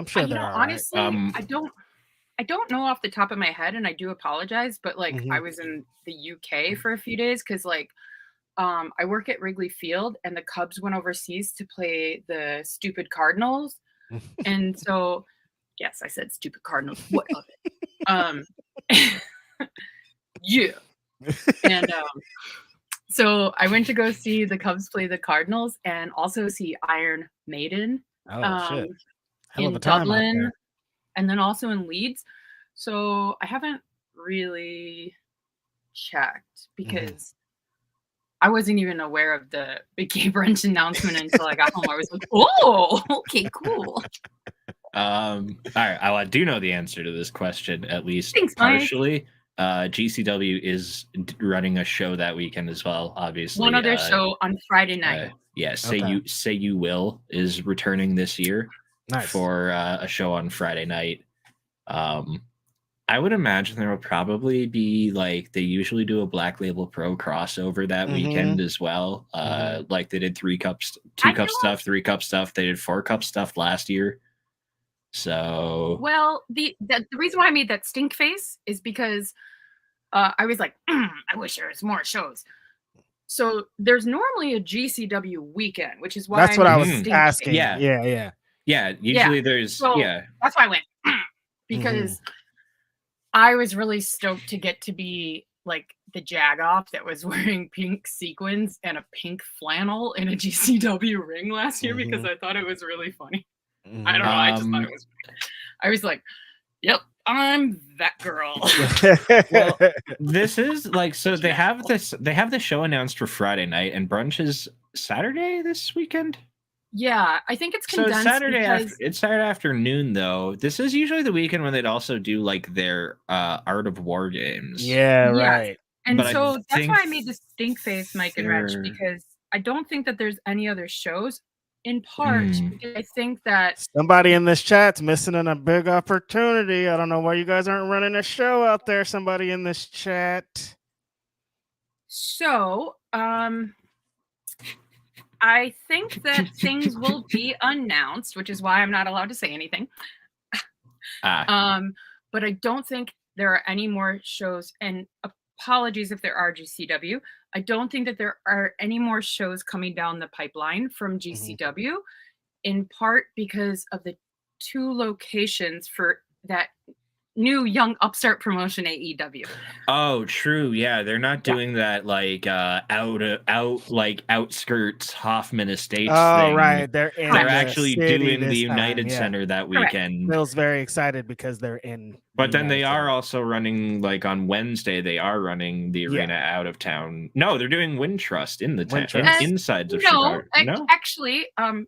sure there are. Honestly, right? I don't know off the top of my head, and I do apologize, but like I was in the UK for a few days because like I work at Wrigley Field, and the Cubs went overseas to play the stupid Cardinals. And so, yes, I said stupid Cardinals. What of it? Yeah. And so I went to go see the Cubs play the Cardinals and also see Iron Maiden in Dublin and then also in Leeds. So I haven't really checked because I wasn't even aware of the Big Gay Brunch announcement until I got home. I was like, oh, okay, cool. All right. I do know the answer to this question, at least Thanks, partially. GCW is running a show that weekend as well, obviously. One other show on Friday night. Say You Will is returning this year for a show on Friday night. I would imagine there will probably be like they usually do a Black Label Pro crossover that weekend as well. Like they did 2 cup stuff, 3 cup stuff. They did 4 cup stuff last year. So the reason why I made that stink face is because I was like, I wish there was more shows. So there's normally a GCW weekend, which is why that's what I was asking. Yeah. Usually there's that's why I went because I was really stoked to get to be like the Jagoff that was wearing pink sequins and a pink flannel in a GCW ring last year because I thought it was really funny. I don't know. I just thought it was funny. I was like, yep, I'm that girl. Well, this is like, so they have the show announced for Friday night and brunch is Saturday this weekend. Yeah, I think it's condensed. So it's Saturday afternoon though. This is usually the weekend when they'd also do like their Art of War games. Yeah, right. And but so that's why I made the stink face, Mike and Rich, because I don't think that there's any other shows. In part, because I think that somebody in this chat's missing a big opportunity. I don't know why you guys aren't running a show out there. Somebody in this chat. So, I think that things will be announced, which is why I'm not allowed to say anything. But I don't think there are any more shows. And apologies if there are GCW. I don't think that there are any more shows coming down the pipeline from GCW, in part because of the 2 locations for that new young upstart promotion AEW. Oh, true. Yeah, they're not doing that like outskirts Hoffman Estates Oh, thing. right. They're in They're the actually city doing the this United time. Yeah. Center that Correct. weekend. Bill's very excited because they're in. But then they United are City. also running, like on Wednesday, they are running the arena out of town. No, they're doing Wintrust in the town, insides of Chicago. No, actually,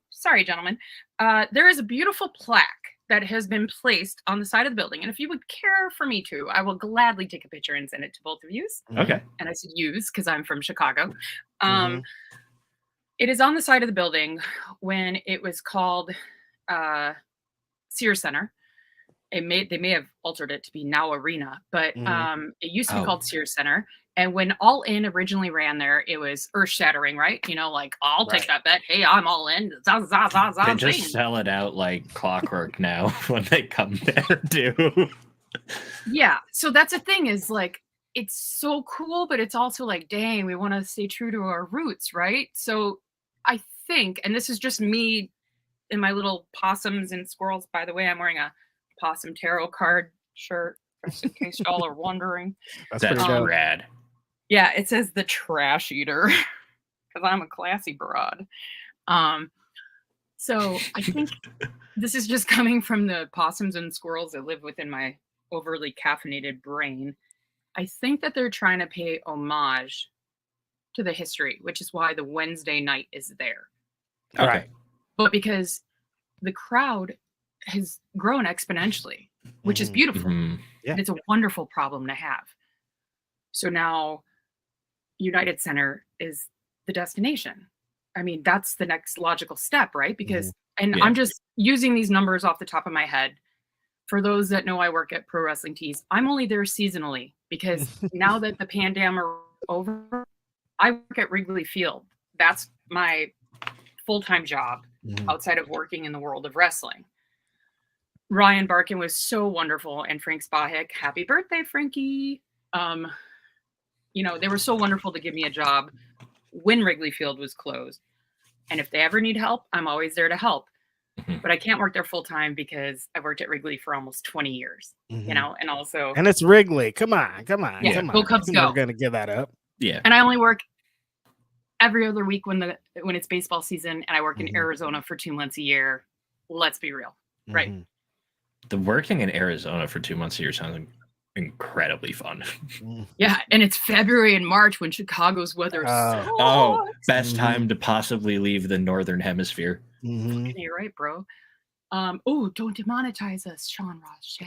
sorry, gentlemen. There is a beautiful plaque that has been placed on the side of the building. And if you would care for me to, I will gladly take a picture and send it to both of you. Okay. And I said use because I'm from Chicago. It is on the side of the building when it was called Sears Center. They may have altered it to be Now Arena, but it used to be called Sears Center. And when All In originally ran there, it was earth shattering, right? You know, like I'll take that bet. Hey, I'm all in. They just sell it out like clockwork now when they come there too. Yeah. So that's the thing is like, it's so cool, but it's also like, dang, we want to stay true to our roots, right? So I think, and this is just me in my little possums and squirrels, by the way, I'm wearing a possum tarot card shirt, just in case y'all are wondering. That's rad. Yeah, it says the trash eater because I'm a classy broad. So I think this is just coming from the possums and squirrels that live within my overly caffeinated brain. I think that they're trying to pay homage to the history, which is why the Wednesday night is there. Okay. Right. But because the crowd has grown exponentially, which is beautiful. Yeah. It's a wonderful problem to have. So now United Center is the destination. I mean, that's the next logical step, right? Because, I'm just using these numbers off the top of my head. For those that know I work at Pro Wrestling Tees, I'm only there seasonally because now that the pandemic is over, I work at Wrigley Field. That's my full-time job outside of working in the world of wrestling. Ryan Barkin was so wonderful, and Frank Spahik, happy birthday, Frankie. They were so wonderful to give me a job when Wrigley Field was closed. And if they ever need help, I'm always there to help. But I can't work there full time because I've worked at Wrigley for almost 20 years, and also. And it's Wrigley. Come on. Come on. Go Cubs, go. We're going to give that up. Yeah. And I only work every other week when it's baseball season, and I work in Arizona for 2 months a year. Let's be real. Right. The working in Arizona for 2 months a year sounds incredibly fun. Yeah, and it's February and March when Chicago's weather sucks. Best time to possibly leave the northern hemisphere. You're right, bro. Don't demonetize us, Sean Ross.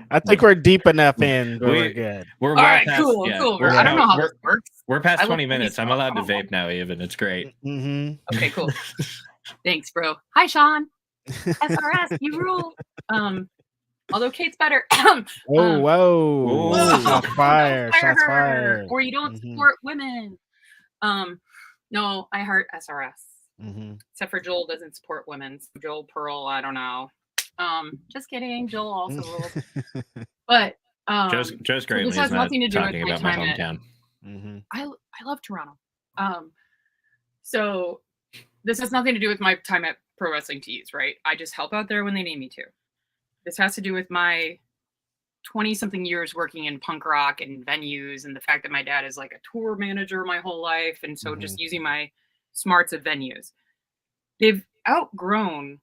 I think we're deep enough in. We're good. We're all right, past, cool. I don't know how this works. We're past 20 minutes. I'm allowed to vape now, even. It's great. Okay, cool. Thanks, bro. Hi, Sean. SRS, you rule. Although Kate's better. Whoa. Shots fired. Or you don't support women. No, I heart SRS. Except for Joel doesn't support women. So Joel Pearl, I don't know. Just kidding. Joel also rules. But Joe's great. This has nothing to do with my my hometown. I love Toronto. So this has nothing to do with my time at Pro Wrestling Tees, right? I just help out there when they need me to. This has to do with my 20-something years working in punk rock and venues, and the fact that my dad is like a tour manager my whole life, and so just using my smarts of venues. They've outgrown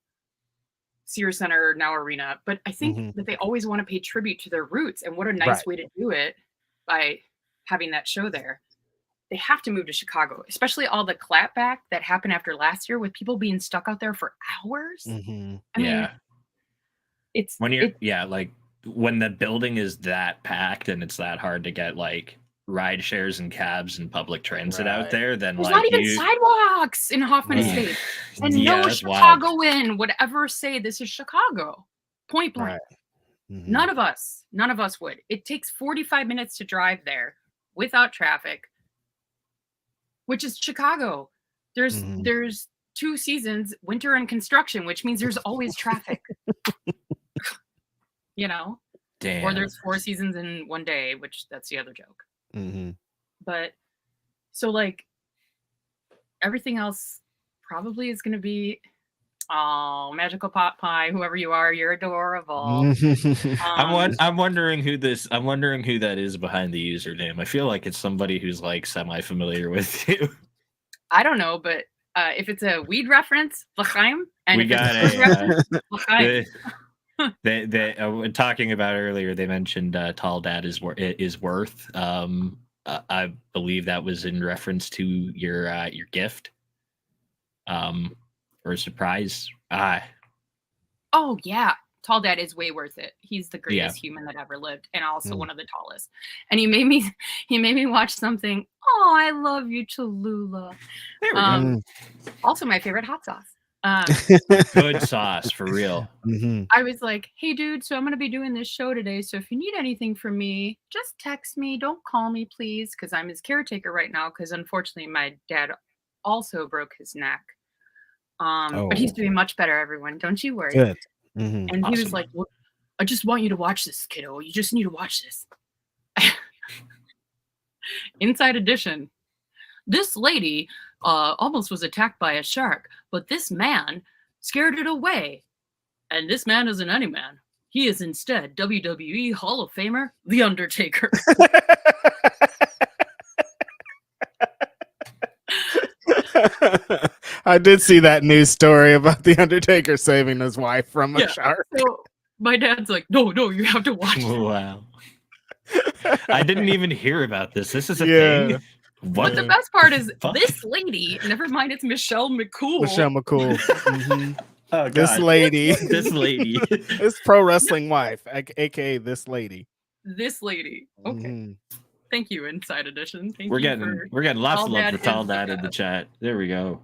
Sears Center, Now Arena, but I think that they always want to pay tribute to their roots, and what a nice way to do it by having that show there. They have to move to Chicago, especially all the clapback that happened after last year with people being stuck out there for hours. I mean, it's when you're like when the building is that packed and it's that hard to get like ride shares and cabs and public transit out there, then there's like not even sidewalks in Hoffman Estates. And no Chicagoan would ever say this is Chicago. Point blank. None of us would. It takes 45 minutes to drive there without traffic, which is Chicago. There's 2 seasons, winter and construction, which means there's always traffic. Damn. Or there's 4 seasons in one day, which that's the other joke. But so like everything else probably is going to be Oh, magical pot pie, whoever you are, you're adorable. I'm wondering who that is behind the username. I feel like it's somebody who's like semi-familiar with you. I don't know, but if it's a weed reference, l'chaim, and We if got it's a food reference, l'chaim. they talking about earlier. They mentioned Tall Dad is worth. I believe that was in reference to your gift, or a surprise. Oh yeah, Tall Dad is way worth it. He's the Yeah. greatest human that ever lived, and also one of the tallest. And he made me watch something. Oh, I love you, Cholula. There we go. Also, my favorite hot sauce. Good sauce for real. I was like, hey, dude, so I'm going to be doing this show today. So if you need anything from me, just text me. Don't call me, please, because I'm his caretaker right now. Because unfortunately, my dad also broke his neck. But he's doing much better, everyone. Don't you worry. Good. And he was like, well, I just want you to watch this, kiddo. You just need to watch this. Inside edition. This lady almost was attacked by a shark, but this man scared it away. And this man isn't any man. He is instead WWE Hall of Famer, The Undertaker. I did see that news story about The Undertaker saving his wife from a shark. So my dad's like, no, you have to watch this. Wow. I didn't even hear about this. This is a thing. What? But the best part is this lady, never mind, it's Michelle McCool. Michelle McCool. Oh, God. This lady. This pro wrestling wife, aka this lady. This lady. Okay. Thank you, Inside Edition. We're getting lots of love for Tall Dad in the chat. There we go.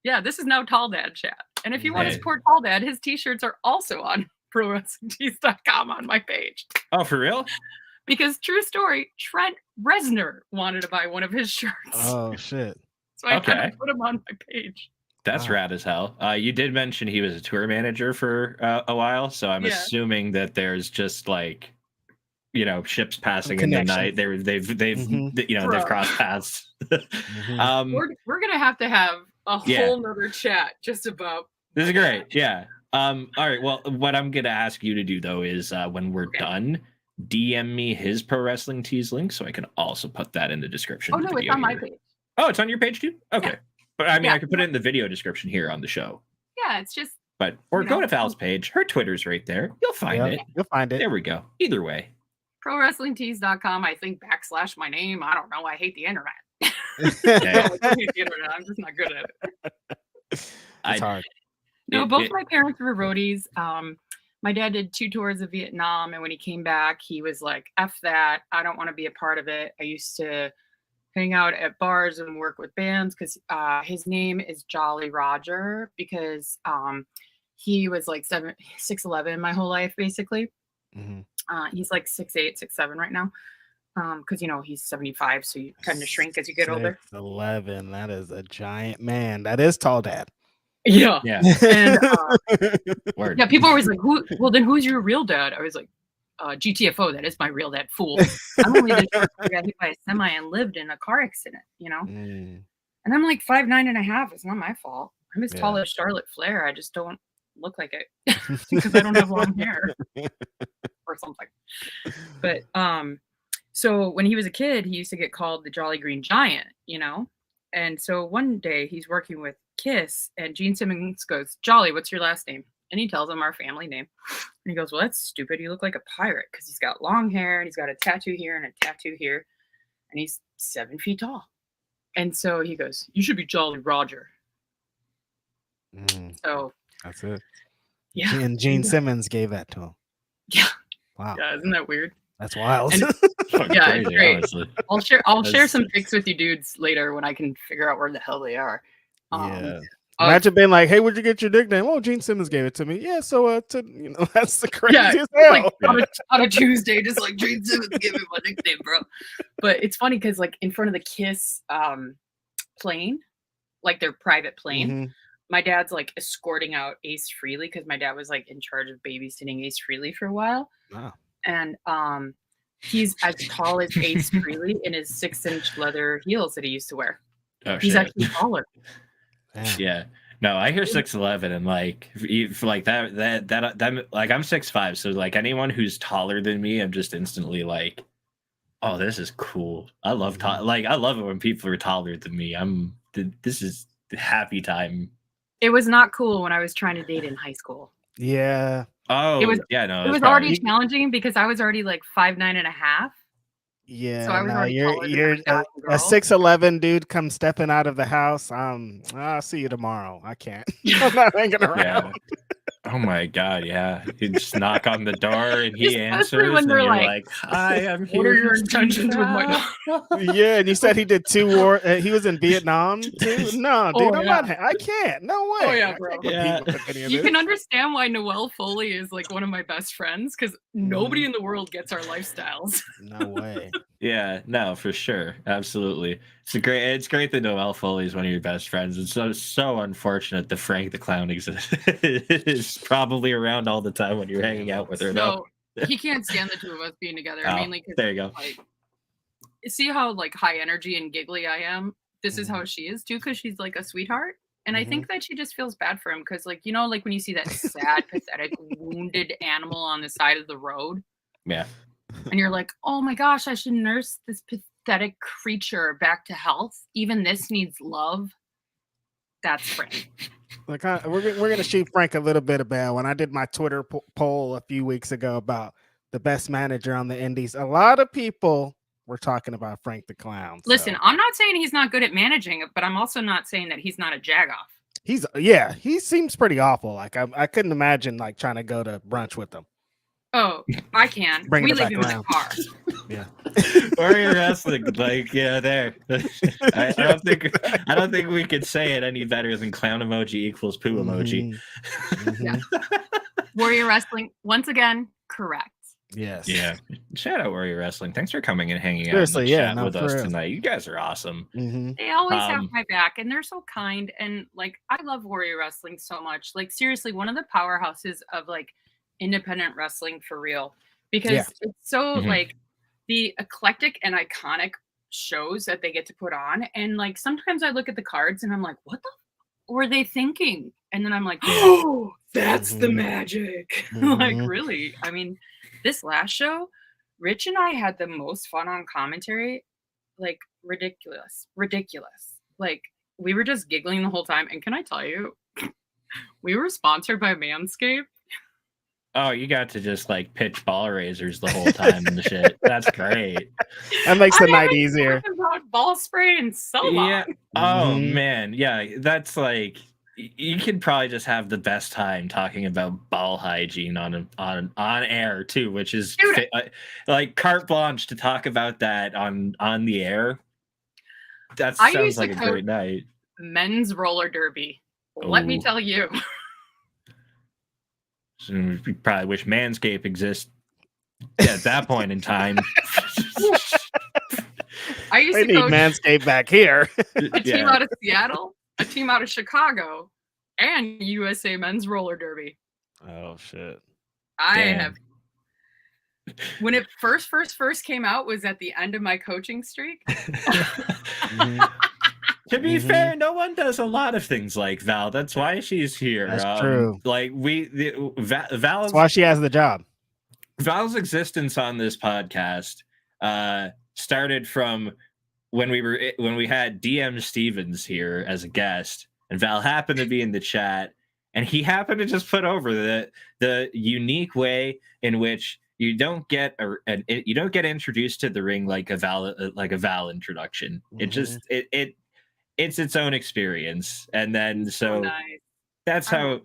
Yeah, this is now Tall Dad chat. And if you want to support Tall Dad, his t-shirts are also on prowrestlingtees.com on my page. Oh, for real? Because true story, Trent Reznor wanted to buy one of his shirts. Oh shit! So I kind of put him on my page. That's rad as hell. You did mention he was a tour manager for a while, so I'm assuming that there's just like, ships passing in the night. They've crossed paths. We're gonna have to have a whole nother chat just about. This is great. Yeah. All right. Well, what I'm gonna ask you to do though is when we're done, DM me his Pro Wrestling Tees link so I can also put that in the description. Oh no, it's on my page. Oh, it's on your page too? Okay. Yeah. But I mean, I could put it in the video description here on the show. Yeah, it's just. Or go to Val's page. Her Twitter's right there. You'll find it. You'll find it. There we go. Either way. ProWrestlingTees.com. I think / my name. I don't know. I hate the internet. I hate the internet. I'm just not good at it. It's hard. No, both my parents were roadies. My dad did 2 tours of Vietnam, and when he came back, he was like, F that. I don't want to be a part of it. I used to hang out at bars and work with bands because his name is Jolly Roger because he was like 6'11" my whole life, basically. He's like 6'8", 6'7" right now because, he's 75, so you kind of shrink as you get older. 6'11", that is a giant man. That is Tall Dad. Yeah. And Word. yeah, people are always like, then who's your real dad? I was like, GTFO, that is my real dad, fool. I'm only the short guy got hit by a semi and lived in a car accident, And I'm like 5'9.5". It's not my fault. I'm as tall as Charlotte Flair. I just don't look like it because I don't have long hair or something. But so when he was a kid, he used to get called the Jolly Green Giant, And so one day he's working with Kiss, and Gene Simmons goes, Jolly, what's your last name? And he tells him our family name. And he goes, well, that's stupid. You look like a pirate because he's got long hair and he's got a tattoo here and a tattoo here. And he's 7 feet tall. And so he goes, you should be Jolly Roger. So that's it. Yeah. And Gene Simmons gave that to him. Yeah. Wow. Yeah, isn't that weird? That's wild. And, yeah, crazy, it's great. Honestly. I'll share some pics with you dudes later when I can figure out where the hell they are. Imagine being like, hey, where'd you get your nickname? Oh, Gene Simmons gave it to me. Yeah, so that's the craziest hell. Like, on a Tuesday, just like Gene Simmons gave me my nickname, bro. But it's funny because like in front of the Kiss plane, like their private plane, my dad's like escorting out Ace Frehley because my dad was like in charge of babysitting Ace Frehley for a while. Wow. And he's as tall as Ace Frehley in his 6-inch leather heels that he used to wear. He's actually taller. Yeah. No, I hear 6'11" and like like that like I'm 6'5", so like anyone who's taller than me, I'm just instantly like, oh, this is cool. I love like I love it when people are taller than me. This is the happy time. It was not cool when I was trying to date in high school. Yeah. Oh, It was yeah, no, it was already challenging because I was already like 5'9.5". Yeah, So I was already taller than you're every guy and a girl. 6'11" dude come stepping out of the house. I'll see you tomorrow. I can't. I'm not hanging around. Yeah. Oh my god, yeah. You just knock on the door and he Especially answers, when and they're you're like, like, "Hi, I'm "What are here." your to see intentions with my Val." Yeah, and you said he did 2 war. He was in Vietnam too. No, dude, Oh, I'm yeah. not. I can't. No way. Oh, yeah, I bro. can't compete Yeah. with any of You this. can understand why Noelle Foley is like one of my best friends because nobody Mhm. in the world gets our lifestyles. No way. Yeah, no, for sure. Absolutely. It's great that Noelle Foley is one of your best friends. It's so unfortunate that Frank the Clown is probably around all the time when you're hanging out with her, though. No, he can't stand the two of us being together, Oh, mainly because there you go. like, see how like high energy and giggly I am? This is how she is too, because she's like a sweetheart. And I think that she just feels bad for him because, like, you know, like when you see that sad, pathetic, wounded animal on the side of the road, Yeah. and you're like, oh my gosh, I should nurse this pathetic creature back to health. Even this needs love. That's Frank. Like we're gonna shoot Frank a little bit about when I did my Twitter poll a few weeks ago about the best manager on the Indies. A lot of people were talking about Frank the Clown. Listen, so. I'm not saying he's not good at managing, but I'm also not saying that he's not a jagoff. He seems pretty awful. Like I couldn't imagine like trying to go to brunch with him. Oh, I can. Bring We it live back in my around. car. Yeah. Warrior Wrestling, like, yeah, there. I don't think we could say it any better than clown emoji equals poo emoji. Yeah. Warrior Wrestling, once again, correct. Yes. Yeah. Shout out Warrior Wrestling. Thanks for coming and hanging out Seriously, in the yeah, chat no, with for us real. tonight. You guys are awesome. They always have my back, and they're so kind. And like, I love Warrior Wrestling so much. Like, seriously, one of the powerhouses of like independent wrestling for real, because it's so like the eclectic and iconic shows that they get to put on. And like, sometimes I look at the cards and I'm like, what the were they thinking? And then I'm like, oh, that's the magic. Like, really? I mean, this last show, Rich and I had the most fun on commentary. Like, ridiculous. Like, we were just giggling the whole time. And can I tell you, we were sponsored by Manscaped. Oh, you got to just like pitch ball razors the whole time and the shit. That's great. That makes the night easier. About ball spray and so long. Yeah. Oh man. Yeah. That's like you could probably just have the best time talking about ball hygiene on air too, which is like carte blanche to talk about that on the air. That sounds like a great night. Men's roller derby. Let me tell you. So we probably wish Manscaped exists at that point in time. I used to coach Manscaped back here. A team out of Seattle, a team out of Chicago, and USA Men's Roller Derby. Oh shit! I have. When it first came out was at the end of my coaching streak. To be fair, no one does a lot of things like Val. That's why she's here. That's true. Like Val's that's why she has the job. Val's existence on this podcast started from when we had DM Stevens here as a guest, and Val happened to be in the chat, and he happened to just put over the unique way in which you don't get introduced to the ring like a Val introduction. It just it's its own experience, and then that's how.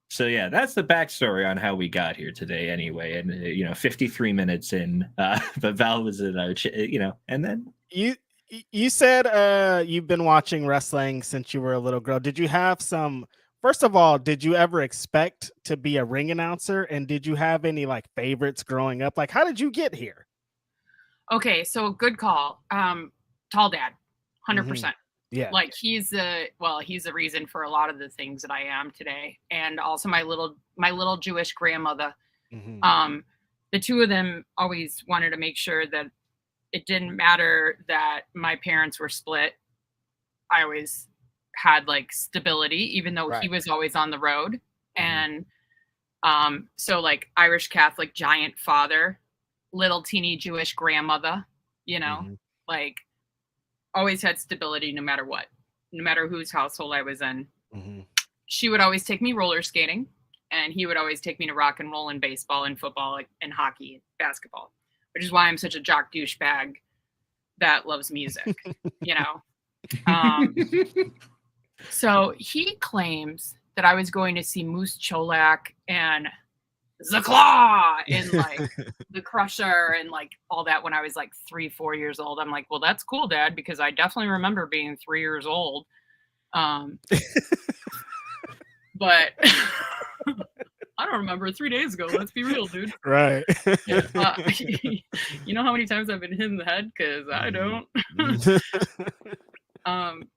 So yeah, that's the backstory on how we got here today. Anyway, and 53 minutes in, but Val was in our, and then you said you've been watching wrestling since you were a little girl. Did you have some? First of all, did you ever expect to be a ring announcer, and did you have any like favorites growing up? Like, how did you get here? Okay, so good call. Tall Dad, 100%. Yeah, like he's the reason for a lot of the things that I am today, and also my little Jewish grandmother. The two of them always wanted to make sure that it didn't matter that my parents were split. I always had like stability, even though he Right. was always on the road. And so like Irish Catholic giant father, little teeny Jewish grandmother, you know, like always had stability no matter what, no matter whose household I was in. She would always take me roller skating, and he would always take me to rock and roll and baseball and football and hockey and basketball, which is why I'm such a jock douchebag that loves music, you know. So he claims that I was going to see Moose Cholak and The Claw and like The Crusher and like all that when I was like 3-4 years old. I'm like, well, that's cool, Dad, because I definitely remember being 3 years old. But I don't remember 3 days ago. Let's be real, dude. Right. You know how many times I've been hit in the head? Because I don't.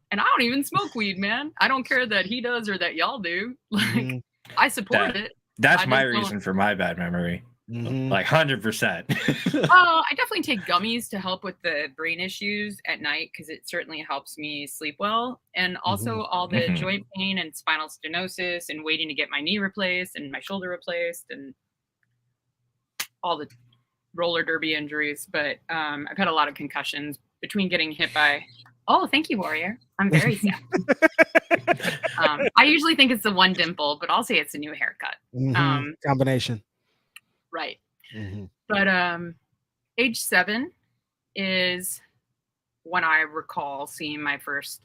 And I don't even smoke weed, man. I don't care that he does or that y'all do. Like, I support it. That's my reason for my bad memory. Like 100%. I definitely take gummies to help with the brain issues at night because it certainly helps me sleep well. And also all the joint pain and spinal stenosis and waiting to get my knee replaced and my shoulder replaced and all the roller derby injuries. But I've had a lot of concussions between getting hit by. Oh, thank you, Warrior. I'm very sad. I usually think it's the one dimple, but I'll say it's a new haircut. Combination. Right. But age 7 is when I recall seeing my first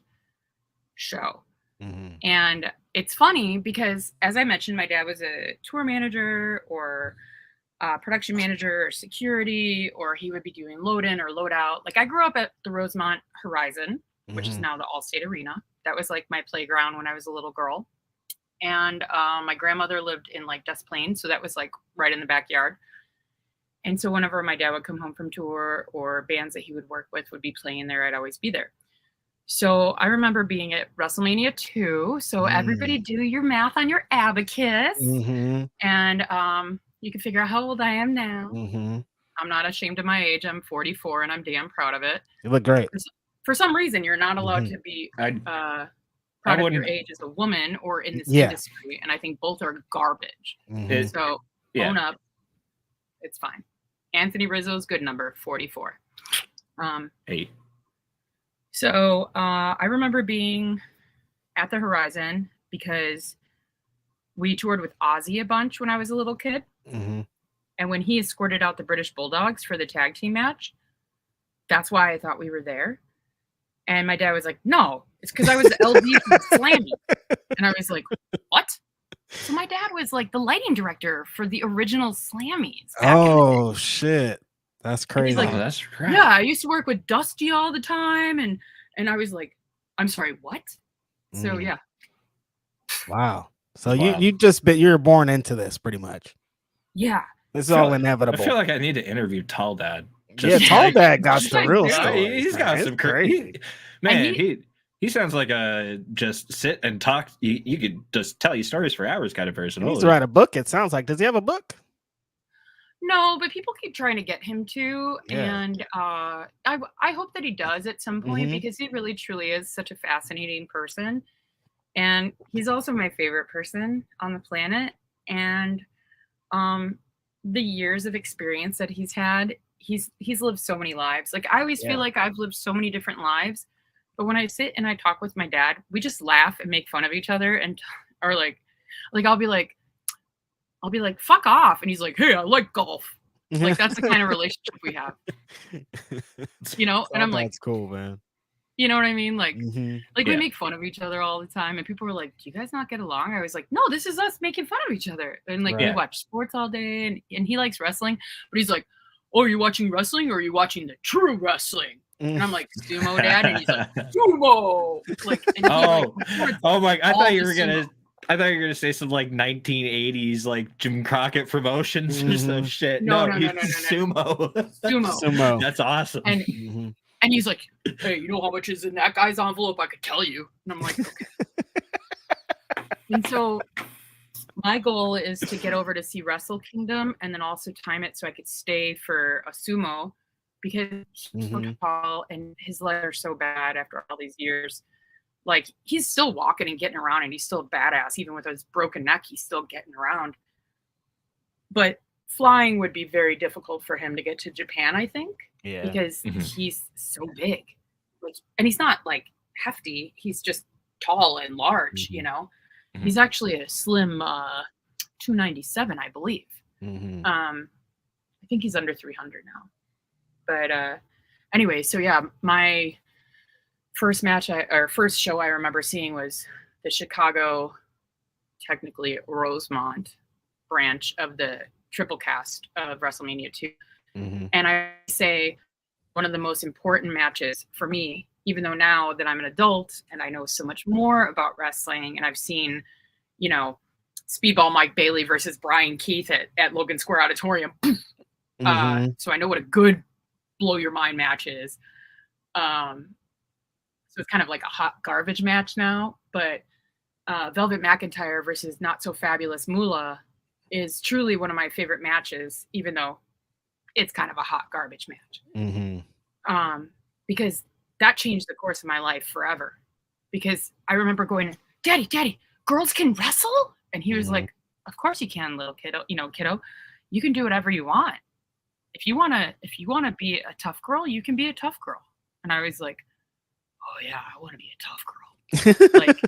show. And it's funny because, as I mentioned, my dad was a tour manager or production manager or security, or he would be doing load in or load out. Like I grew up at the Rosemont Horizon, which is now the Allstate Arena. That was like my playground when I was a little girl. And my grandmother lived in like Des Plaines, so that was like right in the backyard. And so whenever my dad would come home from tour or bands that he would work with would be playing there, I'd always be there. So I remember being at WrestleMania 2. So everybody do your math on your abacus. And you can figure out how old I am now. I'm not ashamed of my age. I'm 44 and I'm damn proud of it. You look great. For some reason, you're not allowed to be proud of your age as a woman or in this industry. And I think both are garbage. So own up. It's fine. Anthony Rizzo's good number, 44. So I remember being at the Horizon because we toured with Ozzy a bunch when I was a little kid. And when he escorted out the British Bulldogs for the tag team match, that's why I thought we were there. And my dad was like, no, it's because I was the LD for the Slammy. And I was like, what? So my dad was like the lighting director for the original Slammies. Oh, shit. That's crazy. Like, that's right. Yeah, I used to work with Dusty all the time. And I was like, I'm sorry, what? So, yeah. Wow. So you're born into this pretty much. Yeah. This is all inevitable. I feel like I need to interview Tall Dad. Tall Dad got the real story. He's got some crazy. Man, he sounds like a just sit and talk. You could just tell you stories for hours kind of person. He needs to write a book, it sounds like. Does he have a book? No, but people keep trying to get him to. And I hope that he does at some point because he really truly is such a fascinating person. And he's also my favorite person on the planet. And the years of experience that he's had, he's lived so many lives. Like I always feel like I've lived so many different lives, but when I sit and I talk with my dad, we just laugh and make fun of each other and are like I'll be like fuck off, and he's like, hey, I like golf. Like that's the kind of relationship we have, you know. And I'm like, that's cool, man. You know what I mean? Like we make fun of each other all the time, and people were like, do you guys not get along? I was like, no, this is us making fun of each other. And like we watch sports all day, and he likes wrestling, but he's like, oh, are you watching wrestling or are you watching the true wrestling? And I'm like, sumo, Dad, and he's like, sumo. Like, and oh my! I thought you were gonna say some like 1980s like Jim Crockett promotions or some shit. No, sumo. Sumo. That's awesome. And he's like, hey, you know how much is in that guy's envelope? I could tell you. And I'm like, okay. And so my goal is to get over to see Wrestle Kingdom and then also time it so I could stay for a sumo because he's so tall and his legs are so bad after all these years. Like, he's still walking and getting around, and he's still badass. Even with his broken neck, he's still getting around. But flying would be very difficult for him to get to Japan, I think, because he's so big. Like, and he's not like hefty. He's just tall and large, you know. He's actually a slim 297, I believe. I think he's under 300 now. But anyway, so yeah, my first show I remember seeing was the Chicago, technically Rosemont branch of the triple cast of WrestleMania 2. And I say one of the most important matches for me, even though now that I'm an adult and I know so much more about wrestling, and I've seen, you know, Speedball Mike Bailey versus Brian Keith at Logan Square Auditorium. So I know what a good blow your mind match is. So it's kind of like a hot garbage match now, but Velvet McIntyre versus Not So Fabulous Moolah is truly one of my favorite matches, even though it's kind of a hot garbage match. Because that changed the course of my life forever. Because I remember going, Daddy, girls can wrestle? And he was like, of course you can, little kiddo. You know, kiddo, you can do whatever you want. If you wanna be a tough girl, you can be a tough girl. And I was like, oh yeah, I want to be a tough girl. Like,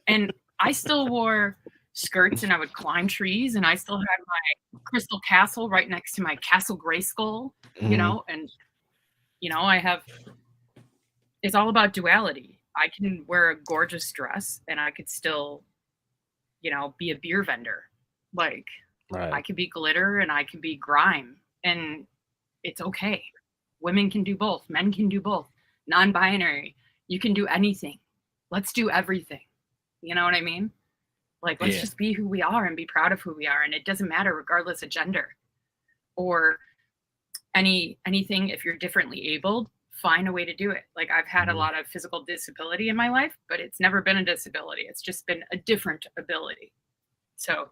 and I still wore skirts and I would climb trees, and I still had my crystal castle right next to my Castle Grayskull, you know, and you know, it's all about duality. I can wear a gorgeous dress and I could still, you know, be a beer vendor. Like, I could be glitter and I can be grime, and it's okay. Women can do both. Men can do both. Non-binary. You can do anything. Let's do everything. You know what I mean? Like, let's just be who we are and be proud of who we are. And it doesn't matter regardless of gender or anything. If you're differently abled, find a way to do it. Like, I've had a lot of physical disability in my life, but it's never been a disability. It's just been a different ability. So,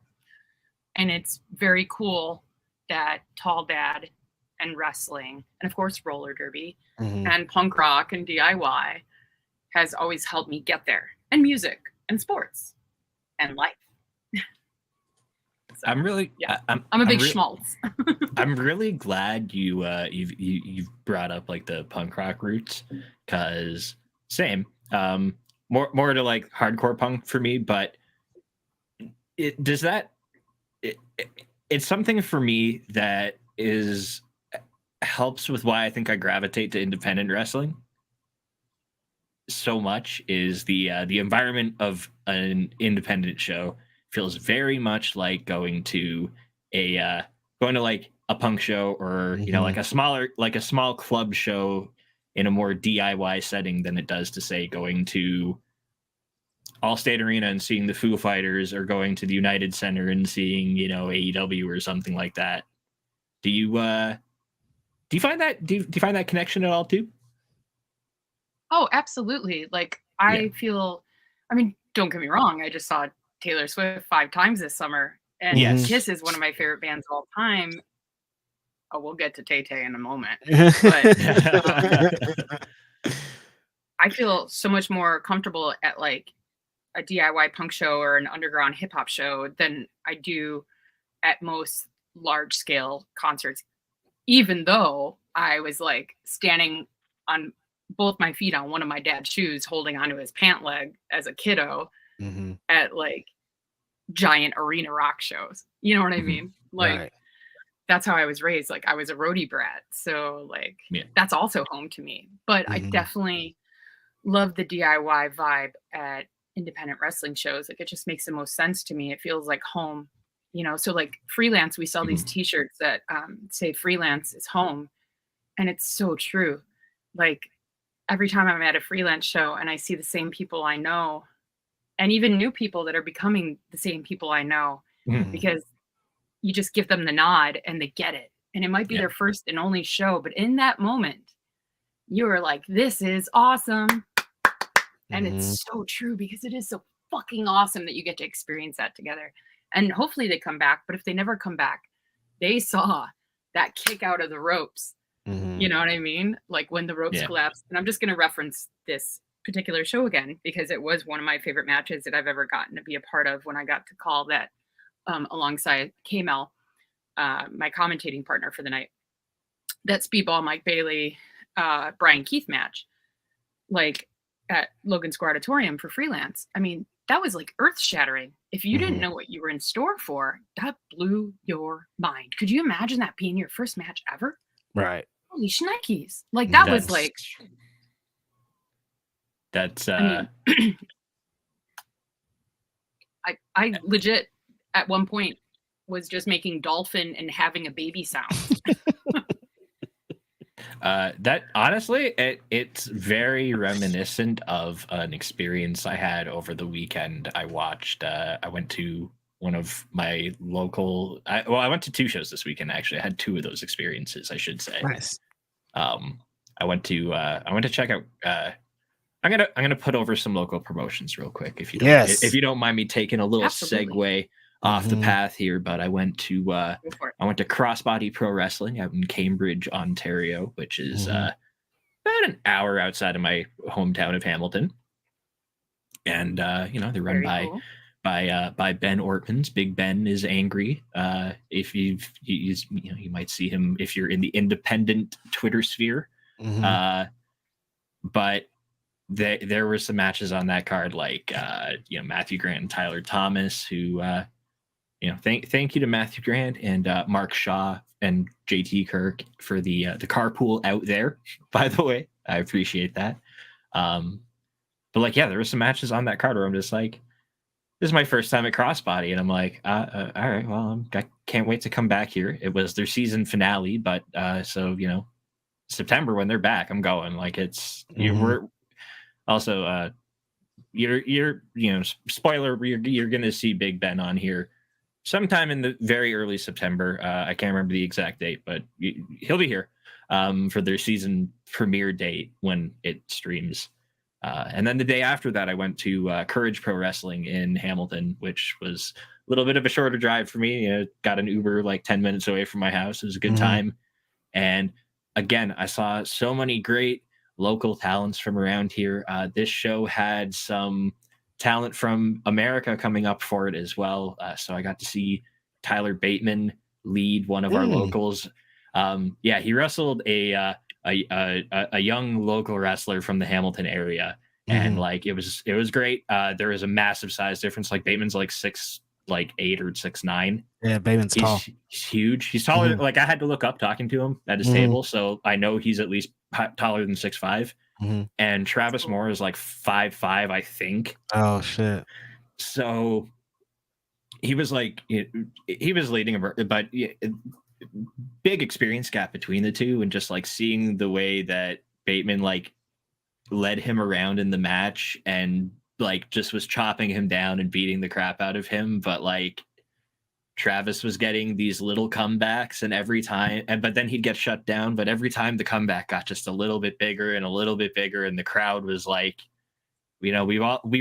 and it's very cool that Tall Dad and wrestling, and of course roller derby and punk rock and DIY has always helped me get there, and music and sports and life. So, I'm really, I'm a big schmaltz. I'm really glad you've brought up like the punk rock roots, because same, more to like hardcore punk for me, but it's something for me that helps with why I think I gravitate to independent wrestling so much. Is the environment of an independent show feels very much like going to like a punk show, or you know, like a small club show in a more DIY setting than it does to say going to Allstate Arena and seeing the Foo Fighters, or going to the United Center and seeing, you know, AEW or something like that. Do you find that connection at all too? Oh, absolutely. Like, I feel, I mean, don't get me wrong, I just saw Taylor Swift 5 times this summer, and Kiss is one of my favorite bands of all time. Oh, we'll get to Tay-Tay in a moment. But I feel so much more comfortable at like a DIY punk show or an underground hip hop show than I do at most large scale concerts, even though I was like standing on both my feet on one of my dad's shoes, holding onto his pant leg as a kiddo at like giant arena rock shows. You know what I mean? Like, that's how I was raised. Like, I was a roadie brat. So like, that's also home to me. But I definitely love the DIY vibe at independent wrestling shows. Like, it just makes the most sense to me. It feels like home, you know? So like freelance, we sell these t-shirts that say freelance is home. And it's so true. Like, every time I'm at a freelance show and I see the same people I know, and even new people that are becoming the same people I know, because you just give them the nod and they get it. And it might be their first and only show, but in that moment, you are like, this is awesome. And it's so true, because it is so fucking awesome that you get to experience that together. And hopefully they come back. But if they never come back, they saw that kick out of the ropes. You know what I mean? Like when the ropes collapsed. And I'm just going to reference this particular show again because it was one of my favorite matches that I've ever gotten to be a part of when I got to call that alongside KML, my commentating partner for the night. That Speedball Mike Bailey, Brian Keith match, like at Logan Square Auditorium for Freelance. I mean, that was like earth shattering. If you didn't know what you were in store for, that blew your mind. Could you imagine that being your first match ever? Right. Holy shnikes. Like that was That's like, that's I mean, I legit at one point was just making dolphin and having a baby sound. that honestly, it's very reminiscent of an experience I had over the weekend. I went to one of my local. I went to two shows this weekend. Actually, I had two of those experiences, I should say. Nice. I went to check out. I'm gonna put over some local promotions real quick if you don't mind me taking a little segue off the path here. But I went to Crossbody Pro Wrestling out in Cambridge, Ontario, which is about an hour outside of my hometown of Hamilton. And they're run by Ben Ortmans. Big Ben is angry. If you might see him if you're in the independent Twitter sphere. But there were some matches on that card, like Matthew Grant and Tyler Thomas, who thank you to Matthew Grant and Mark Shaw and JT Kirk for the carpool out there. By the way, I appreciate that. But there were some matches on that card where I'm just like, this is my first time at Crossbody, and I'm like, all right, well, I can't wait to come back here. It was their season finale, but so September when they're back, I'm going. Like we're also you're spoiler, you're gonna see Big Ben on here sometime in the very early September. I can't remember the exact date, but he'll be here for their season premiere date when it streams. And then the day after that, I went to Courage Pro Wrestling in Hamilton, which was a little bit of a shorter drive for me. Got an Uber like 10 minutes away from my house. It was a good time. And again, I saw so many great local talents from around here. This show had some talent from America coming up for it as well. So I got to see Tyler Bateman lead one of our locals. He wrestled a young local wrestler from the Hamilton area, and it was great. There was a massive size difference. Like Bateman's like 6'8" or 6'9". Yeah, Bateman's tall. He's huge. He's taller. Like I had to look up talking to him at his table, so I know he's at least taller than 6'5". And Travis Moore is like 5'5", I think. Oh shit! So he was leading him, but big experience gap between the two, and just like seeing the way that Bateman like led him around in the match and like just was chopping him down and beating the crap out of him, but like Travis was getting these little comebacks, and every time, but then he'd get shut down, but every time the comeback got just a little bit bigger and a little bit bigger, and the crowd was like, we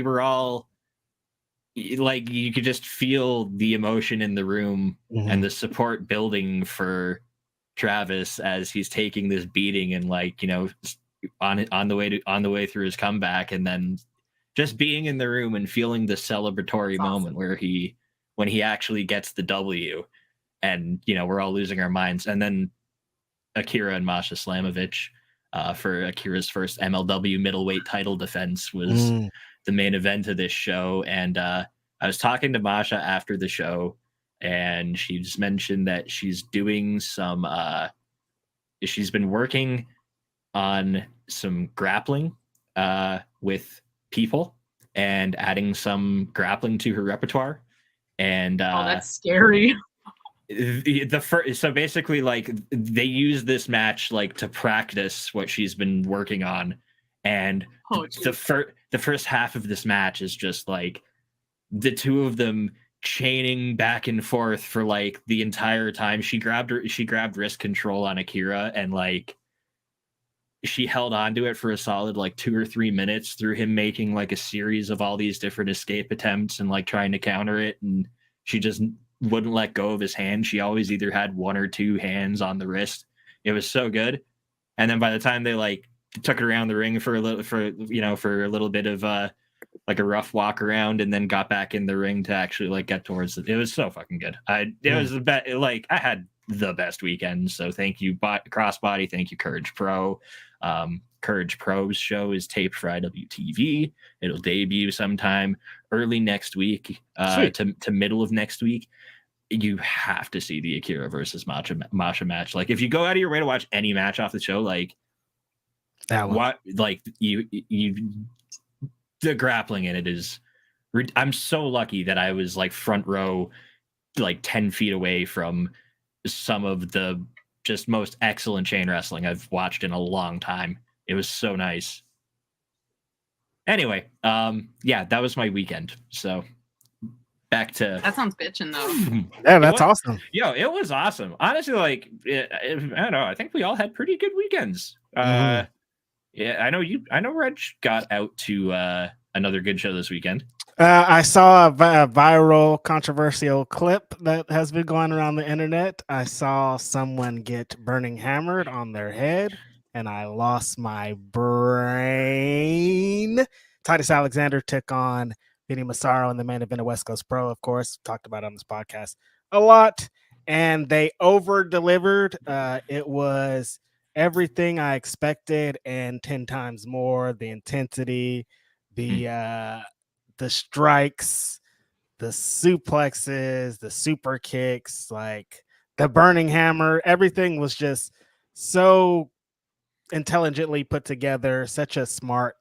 were all like, you could just feel the emotion in the room and the support building for Travis as he's taking this beating and on the way through his comeback, and then just being in the room and feeling the celebratory moment where when he actually gets the W, and we're all losing our minds. And then Akira and Masha Slamovich for Akira's first MLW middleweight title defense was the main event of this show. And I was talking to Masha after the show, and she just mentioned that she's doing some she's been working on some grappling with people and adding some grappling to her repertoire. And that's scary. So basically, like, they use this match like to practice what she's been working on, and the first half of this match is just like the two of them chaining back and forth for like the entire time. She grabbed wrist control on Akira, and like she held on to it for a solid like 2 or 3 minutes through him making like a series of all these different escape attempts and like trying to counter it, and she just wouldn't let go of his hand. She always either had 1 or 2 hands on the wrist. It was so good. And then by the time they like took it around the ring for a little bit of like a rough walk around, and then got back in the ring to actually like get towards it. It was so fucking good. It was the best. Like I had the best weekend. So thank you, Crossbody. Thank you, Courage Pro. Courage Pro's show is taped for IWTV. It'll debut sometime early next week, to middle of next week. You have to see the Akira versus Masha match. Like if you go out of your way to watch any match off the show, like that one. what, like you the grappling in it is. I'm so lucky that I was like front row, like 10 feet away from some of the just most excellent chain wrestling I've watched in a long time. It was so nice. Anyway, yeah, that was my weekend. So back to That sounds bitchin' though. Yeah, that's awesome. Yo, it was awesome. Honestly, like I don't know. I think we all had pretty good weekends. Yeah, I know Reg got out to another good show this weekend. I saw a viral controversial clip that has been going around the internet. I saw someone get burning hammered on their head, and I lost my brain. Titus Alexander took on Vinny Massaro in the main event of West Coast Pro, of course. Talked about it on this podcast a lot, and they over-delivered. It was everything I expected and 10 times more. The intensity, the strikes, the suplexes, the super kicks, like the burning hammer, everything was just so intelligently put together. Such a smart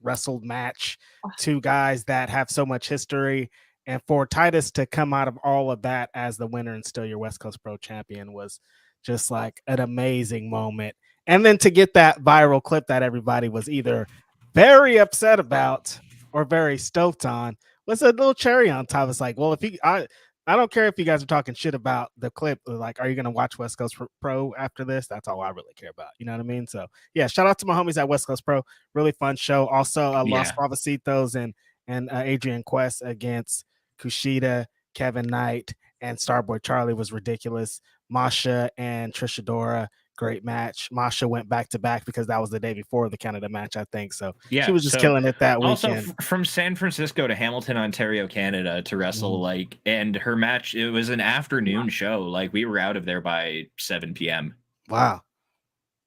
wrestled match. Two guys that have so much history. And for Titus to come out of all of that as the winner and still your West Coast Pro champion was just like an amazing moment. And then to get that viral clip that everybody was either very upset about or very stoked on was a little cherry on top. It's like, well, I don't care if you guys are talking shit about the clip. Like, are you going to watch West Coast Pro after this? That's all I really care about. You know what I mean? So yeah, shout out to my homies at West Coast Pro. Really fun show. Also, Los Suavecitos and Adrian Quest against Kushida, Kevin Knight, and Starboy Charlie was ridiculous. Masha and Trisha Dora, great match. Masha went back to back because that was the day before the Canada match, I think. So yeah, she was just killing it that weekend. Also, from San Francisco to Hamilton, Ontario, Canada to wrestle, like, and her match, it was an afternoon show. Like, we were out of there by 7 p.m. Wow.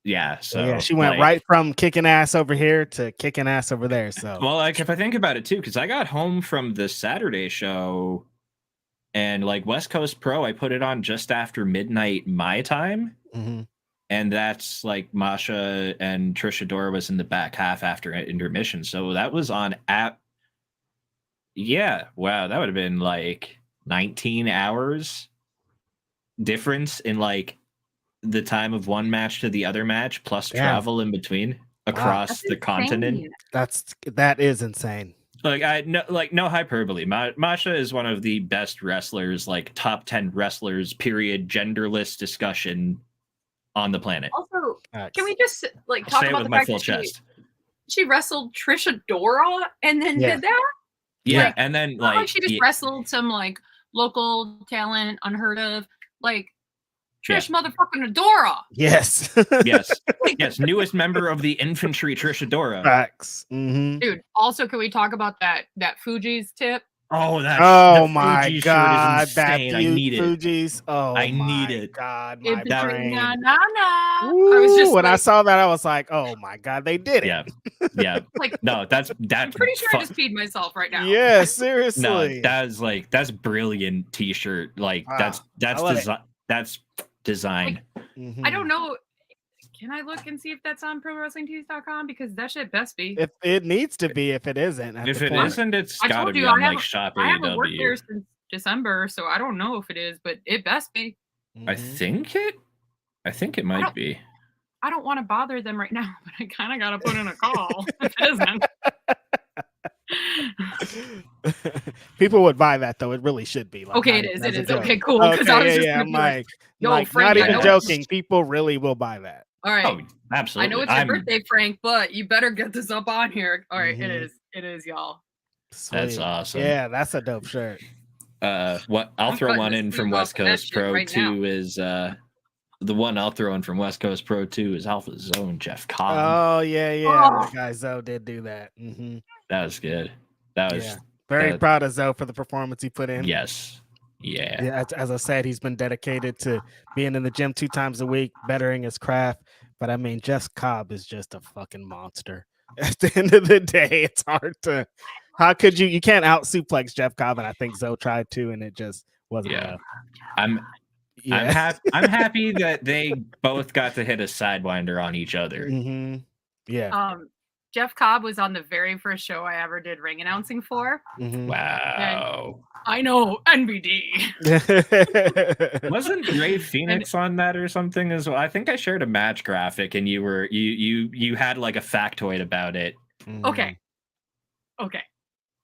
Yeah, so yeah, she went right from kicking ass over here to kicking ass over there. So well, like if I think about it too, because I got home from the Saturday show, and like West Coast Pro, I put it on just after midnight my time. And that's like Masha and Trisha Dora was in the back half after intermission. So that was on app. Yeah. Wow. That would have been like 19 hours difference in like the time of one match to the other match plus travel in between across the continent. That is insane. Like no hyperbole. Masha is one of the best wrestlers, like top 10 wrestlers, period, genderless discussion on the planet. Also, can we just like talk about the fact that she wrestled Trisha Dora and then did that? Yeah, like, and then like she just wrestled some like local talent, unheard of, like Trish motherfucking Adora. Yes. yes. Newest member of the infantry, Trish Adora. Facts. Dude, also, can we talk about that Fuji's tip? Oh, my Fuji God. Shirt is insane. I need Fuji's. it. Oh, I need it. God, my brain. I was just when I saw that, I was like, oh my God, they did it. Yeah. Like, no, that's I'm pretty sure I just peed myself right now. Yeah, seriously. No, that's brilliant t-shirt. Like that's design. Like, I don't know. Can I look and see if that's on ProWrestlingTees.com? Because that shit best be. If it needs to be, if it isn't. If it isn't, it's gotta be on like Shop AEW. I haven't worked there since December, so I don't know if it is, but it best be. I think it might be. I don't want to bother them right now, but I kind of got to put in a call if it isn't. People would buy that though. It really should be. Like, okay, it is. It is. Okay, cool. Because I was just I'm like, not even joking. People really will buy that. All right. Oh, absolutely. I know it's your birthday, Frank, but you better get this up on here. All right, it is. It is, y'all. Sweet. That's awesome. Yeah, that's a dope shirt. What I'll throw one in from West Coast Pro too is the one I'll throw in from West Coast Pro 2 is Alpha Zone Jeff Cobb. Oh yeah, Oh. that guy Zoe did do that. Mm-hmm. That was good. That was very proud of Zoe for the performance he put in. Yes. Yeah. As I said, he's been dedicated to being in the gym 2 times a week, bettering his craft. But I mean, Jeff Cobb is just a fucking monster. At the end of the day, it's hard to. How could you? You can't out suplex Jeff Cobb, and I think Zoe tried to, and it just wasn't enough. I'm happy that they both got to hit a sidewinder on each other. Mm-hmm. Yeah. Jeff Cobb was on the very first show I ever did ring announcing for. Mm-hmm. Wow. And I know, NBD. Wasn't Ray Phoenix on that or something as well? I think I shared a match graphic and you had like a factoid about it. Mm-hmm. Okay.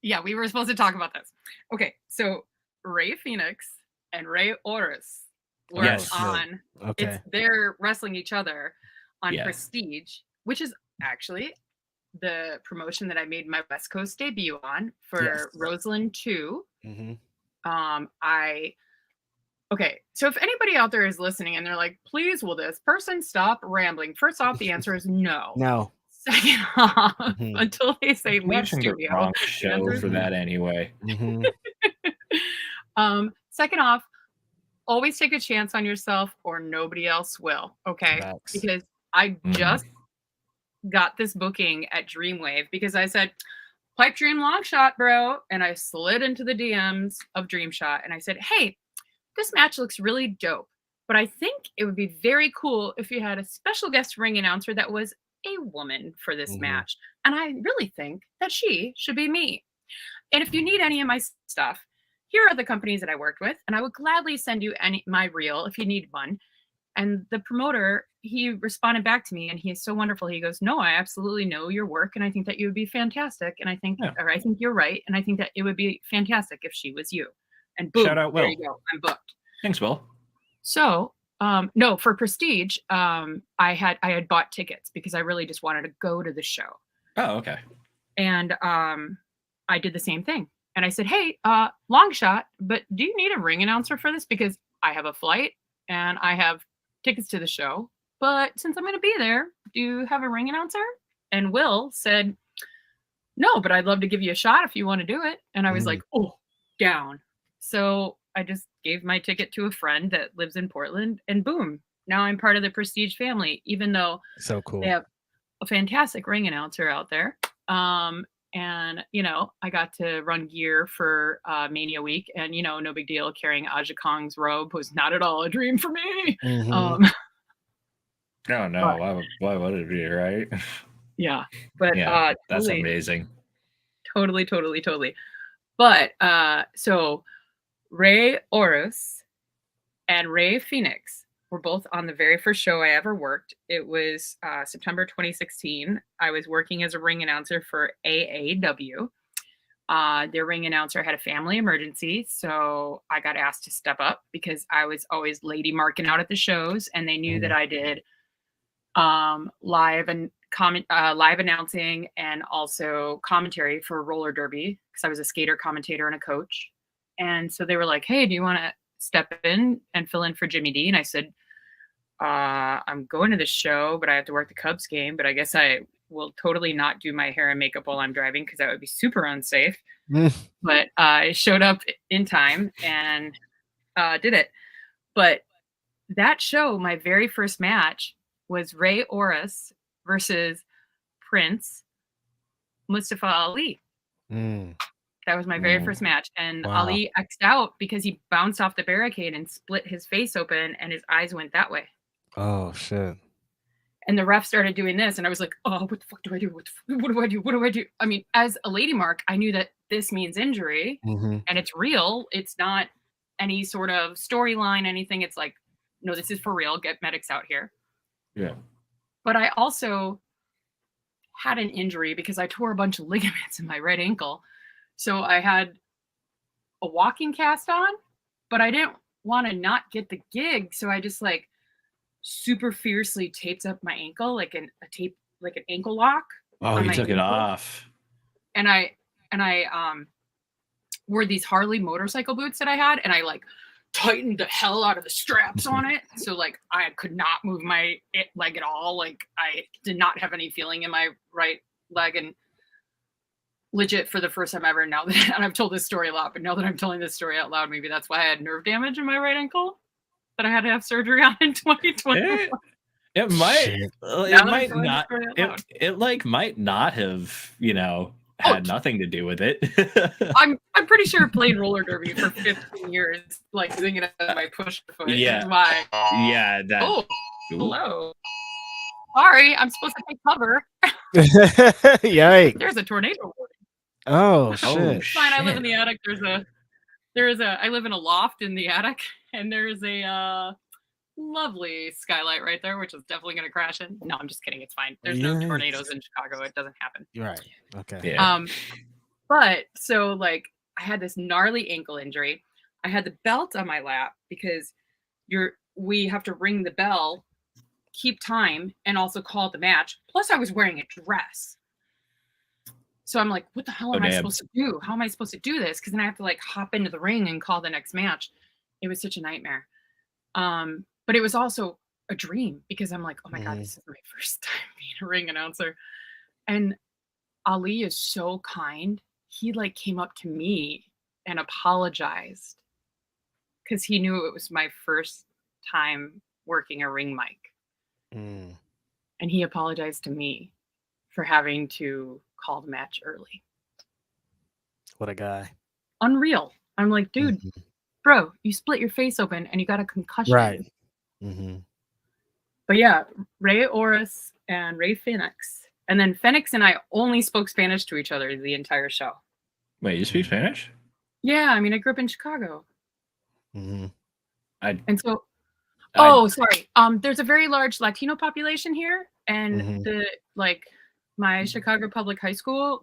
Yeah, we were supposed to talk about this. Okay, so Ray Phoenix and Ray Oris were on. Okay. They're wrestling each other on Prestige, which is actually the promotion that I made my West Coast debut on for Roseland 2. Mm-hmm. So if anybody out there is listening and they're like, please will this person stop rambling? First off, the answer is no. No. Second off, until they say leave studio. The wrong show for that anyway. Mm-hmm. Second off, always take a chance on yourself or nobody else will. Okay. Facts. Because I just got this booking at Dreamwave because I said, pipe dream long shot, bro. And I slid into the DMs of Dream Shot and I said, hey, this match looks really dope, but I think it would be very cool if you had a special guest ring announcer that was a woman for this match. And I really think that she should be me. And if you need any of my stuff, here are the companies that I worked with, and I would gladly send you my reel if you need one. And the promoter, he responded back to me and he is so wonderful. He goes, no, I absolutely know your work. And I think that you would be fantastic. And I think you're right. And I think that it would be fantastic if she was you. And boom, shout out, Will. There you go. I'm booked. Thanks, Will. So, no, for Prestige, I had bought tickets because I really just wanted to go to the show. Oh, okay. And I did the same thing. And I said, hey, long shot, but do you need a ring announcer for this? Because I have a flight and I have tickets to the show. But since I'm going to be there, do you have a ring announcer? And Will said, no, but I'd love to give you a shot if you want to do it. And I was like, oh, down. So I just gave my ticket to a friend that lives in Portland and boom, now I'm part of the Prestige family, even though so cool. They have a fantastic ring announcer out there. And, I got to run gear for Mania Week and, no big deal carrying Aja Kong's robe was not at all a dream for me. Mm-hmm. No, why would it be, right? Yeah, but that's totally, amazing. Totally. But so Ray Oris and Ray Phoenix were both on the very first show I ever worked. It was September 2016. I was working as a ring announcer for AAW. Their ring announcer had a family emergency, so I got asked to step up because I was always lady marking out at the shows, and they knew that I did live announcing and also commentary for roller derby because I was a skater, commentator, and a coach. And so they were like, hey, do you want to step in and fill in for Jimmy D? And I said, I'm going to the show, but I have to work the Cubs game. But I guess I will totally not do my hair and makeup while I'm driving because that would be super unsafe. But I showed up in time and did it. But that show, my very first match was Ray Oris versus Prince Mustafa Ali. That was my very first match. And Ali X'd out because he bounced off the barricade and split his face open and his eyes went that way. Oh, shit. And the ref started doing this. And I was like, oh, what the fuck do I do? What do I do? What do I do? I mean, as a lady mark, I knew that this means injury and it's real. It's not any sort of storyline, anything. It's like, no, this is for real. Get medics out here. Yeah. But I also had an injury because I tore a bunch of ligaments in my right ankle. So I had a walking cast on, but I didn't want to not get the gig. So I just like super fiercely taped up my ankle, like an ankle lock. Oh, you took it off. And I wore these Harley motorcycle boots that I had. And I like tightened the hell out of the straps on it. So like I could not move my leg at all. Like I did not have any feeling in my right leg, and legit for the first time ever. Now that, and I've told this story a lot, but now that I'm telling this story out loud, maybe that's why I had nerve damage in my right ankle that I had to have surgery on in 2020. It might, Shit. it might not, it like might not have, had nothing to do with it. I'm pretty sure playing roller derby for 15 years, like doing it as my push foot. Yeah. Is why. Yeah. That. Oh, hello. Sorry, I'm supposed to take cover. Yikes! There's a tornado warning. Oh shit! It's fine. I live in the attic. I live in a loft in the attic, and there's a lovely skylight right there, which is definitely going to crash in. No, I'm just kidding. It's fine. There's no tornadoes in Chicago. It doesn't happen. You're right. Okay. Yeah. But so like I had this gnarly ankle injury. I had the belt on my lap because we have to ring the bell, keep time, and also call the match. Plus I was wearing a dress. So I'm like, what the hell am I supposed to do? How am I supposed to do this? Because then I have to like hop into the ring and call the next match. It was such a nightmare. But it was also a dream because I'm like, oh my God, this is my first time being a ring announcer. And Ali is so kind. He like came up to me and apologized because he knew it was my first time working a ring mic. And he apologized to me for having to call the match early. What a guy. Unreal. I'm like, dude, bro, you split your face open and you got a concussion. Right. But yeah, Ray Oris and Ray Phoenix. And then Phoenix and I only spoke Spanish to each other the entire show. Wait, you speak Spanish? Yeah, I mean, I grew up in Chicago. Mm-hmm. Sorry. There's a very large Latino population here, and my Chicago Public High School,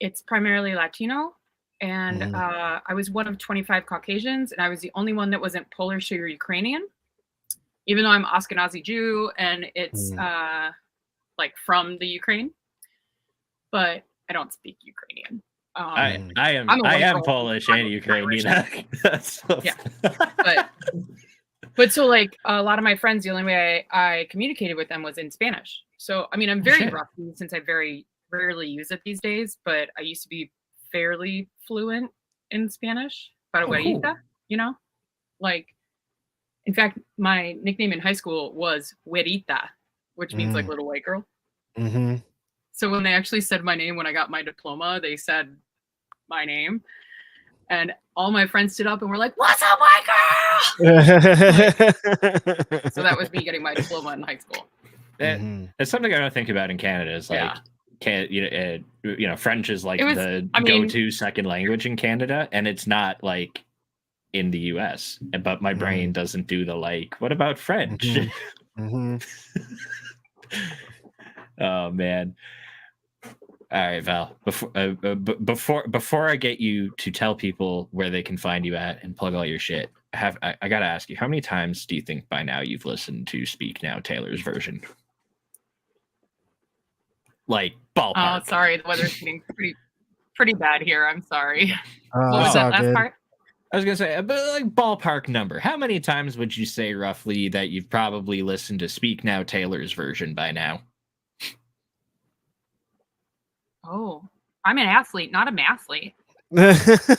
it's primarily Latino, and I was one of 25 Caucasians, and I was the only one that wasn't Polish or Ukrainian, even though I'm Ashkenazi Jew, and it's from the Ukraine, but I don't speak Ukrainian. I am Polish and Ukrainian. Yeah, but so like a lot of my friends, the only way I communicated with them was in Spanish. So I mean, I'm very rusty since I very rarely use it these days. But I used to be fairly fluent in Spanish. Para güerita, in fact, my nickname in high school was Güerita, which means like little white girl. So when they actually said my name when I got my diploma, they said my name, and all my friends stood up and were like, "What's up, white girl?" So that was me getting my diploma in high school. It's something I don't think about in Canada. Is like, French is like go-to second language in Canada, and it's not like in the U.S. But my brain doesn't do the like. What about French? Oh man. All right, Val. Before I get you to tell people where they can find you at and plug all your shit, I gotta ask you, how many times do you think by now you've listened to Speak Now Taylor's version? Like ballpark. Oh, sorry, the weather's getting pretty bad here. I'm sorry. What was that last part? I was gonna say, but like ballpark number. How many times would you say roughly that you've probably listened to Speak Now Taylor's version by now? Oh, I'm an athlete, not a mathlete.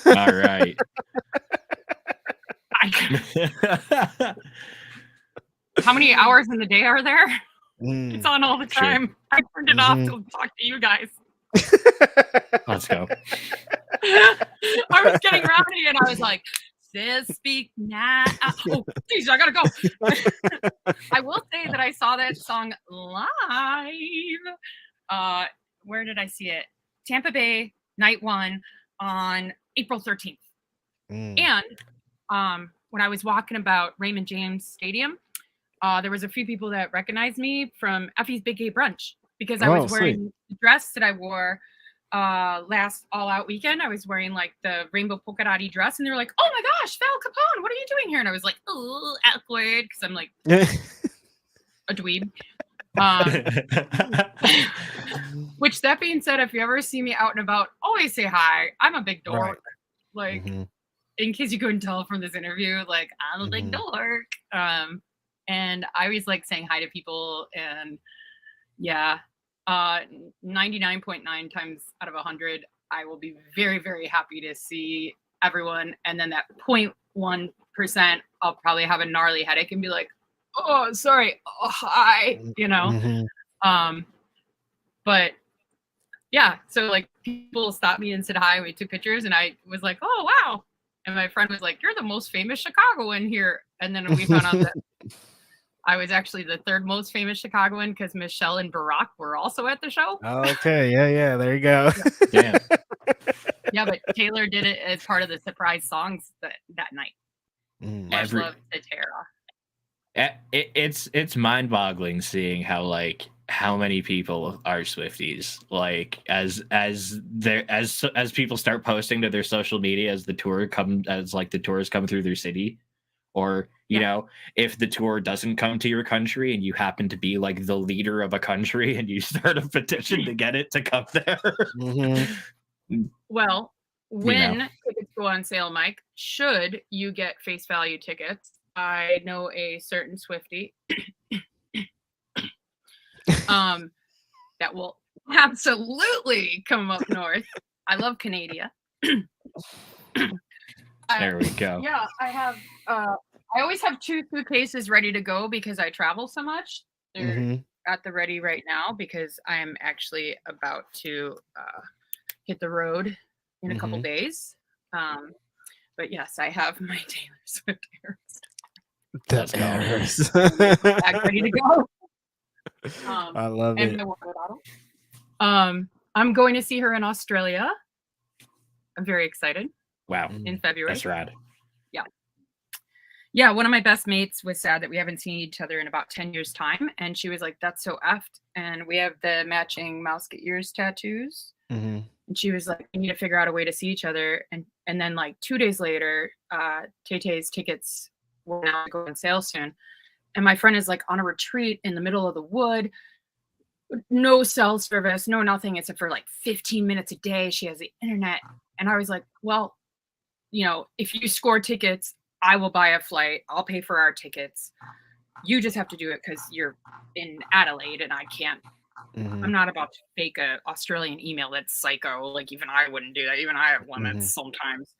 All right. How many hours in the day are there? It's on all the time. Sure. I turned it off to talk to you guys. Let's go. I was getting rowdy and I was like, "Sis, speak now." Oh, geez, I gotta go. I will say that I saw that song live. Where did I see it? Tampa Bay, night one on April 13th. And when I was walking about Raymond James Stadium, there was a few people that recognized me from Effy's Big Gay Brunch because I was wearing the dress that I wore last All Out weekend. I was wearing like the rainbow polka dotty dress, and they were like, "Oh my gosh, Val Capone, what are you doing here?" And I was like, "Oh, awkward," because I'm like a dweeb. Which, that being said, if you ever see me out and about, always say hi. I'm a big dork. in case you couldn't tell from this interview, like I'm like dork. And I always like saying hi to people, and yeah, 99.9 times out of 100, I will be very, very happy to see everyone. And then that 0.1%, I'll probably have a gnarly headache and be like, oh, sorry, oh, hi, you know. But yeah, so like people stopped me and said hi, and we took pictures, and I was like, oh wow. And my friend was like, you're the most famous Chicagoan here. And then we found out that I was actually the third most famous Chicagoan because Michelle and Barack were also at the show. Okay, yeah, there you go. Damn. Yeah, but Taylor did it as part of the surprise songs that night. Much love to Tara. It's mind-boggling seeing how many people are Swifties. Like as people start posting to their social media as the tour tours come through their city, or you know, if the tour doesn't come to your country and you happen to be like the leader of a country and you start a petition to get it to come there. Well, when tickets go on sale, Mike, should you get face value tickets, I know a certain Swiftie that will absolutely come up north. I love Canada. There we go. Yeah, I have. I always have 2 suitcases ready to go because I travel so much. They're at the ready right now because I'm actually about to hit the road in a couple days. But yes, I have my Taylor Swift Eras. ready to go. I love it. I'm going to see her in Australia. I'm very excited. Wow. In February. That's rad. Yeah, one of my best mates was sad that we haven't seen each other in about 10 years' time. And she was like, that's so effed. And we have the matching mouse get ears tattoos. And she was like, we need to figure out a way to see each other. And then like 2 days later, Tay-Tay's tickets were now go on sale soon. And my friend is like on a retreat in the middle of the wood. No cell service, no nothing, except for like 15 minutes a day. She has the internet. And I was like, well, you know, if you score tickets, I will buy a flight. I'll pay for our tickets. You just have to do it because you're in Adelaide and I can't. I'm not about to fake a Australian email that's psycho. Like even I wouldn't do that. Even I have limits sometimes.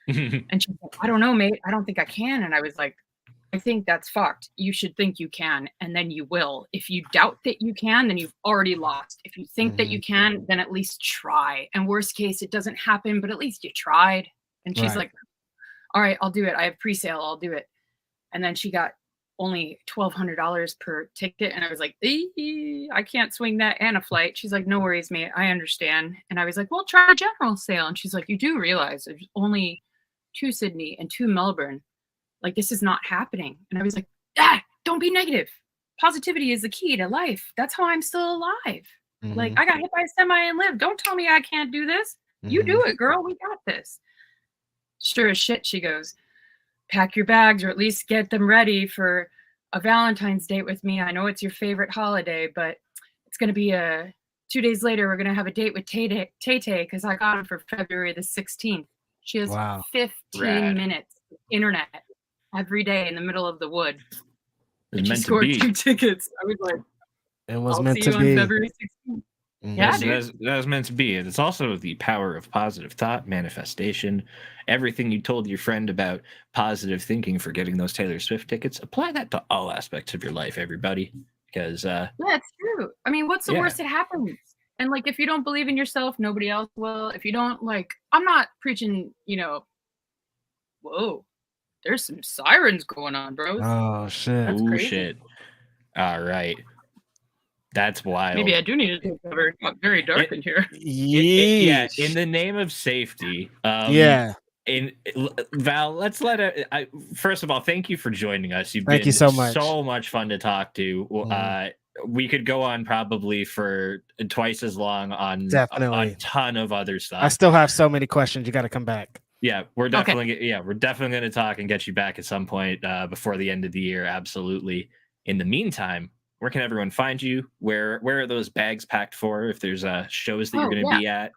And she's like, I don't know, mate. I don't think I can. And I was like, I think that's fucked. You should think you can, and then you will. If you doubt that you can, then you've already lost. If you think that you can, then at least try. And worst case, it doesn't happen, but at least you tried. And she's like, all right, I'll do it. I have pre-sale. I'll do it. And then she got only $1,200 per ticket. And I was like, I can't swing that and a flight. She's like, no worries, mate. I understand. And I was like, well, try a general sale. And she's like, you do realize there's only 2 Sydney and 2 Melbourne. Like, this is not happening. And I was like, don't be negative. Positivity is the key to life. That's how I'm still alive. Like, I got hit by a semi and lived. Don't tell me I can't do this. You do it, girl. We got this. Sure as shit, she goes, pack your bags or at least get them ready for a Valentine's date with me. I know it's your favorite holiday, but it's going to be 2 days later. We're going to have a date with Tay-Tay because I got him for February the 16th. She has 15 minutes of internet every day in the middle of the wood. And she scored 2 tickets. I was like, it was I'll meant see to you be. on February 16th. Yeah, that was meant to be. And it's also the power of positive thought, manifestation. Everything you told your friend about positive thinking for getting those Taylor Swift tickets, apply that to all aspects of your life, everybody. Because yeah, it's true. I mean, what's the worst that happens? And like, if you don't believe in yourself, nobody else will. If you don't, like, I'm not preaching, you know, whoa, there's some sirens going on, bro. Oh shit. That's crazy. Shit. All right. That's wild. Maybe I do need to take cover. It's not very dark in here. Yeah, in the name of safety. Val, let's let it. First of all, thank you for joining us. Thank you so much. So much fun to talk to. We could go on probably for twice as long on a ton of other stuff. I still have so many questions. You got to come back. Yeah, we're definitely going to talk and get you back at some point before the end of the year. Absolutely. In the meantime, where can everyone find you? Where are those bags packed for? If there's shows that you're going to be at?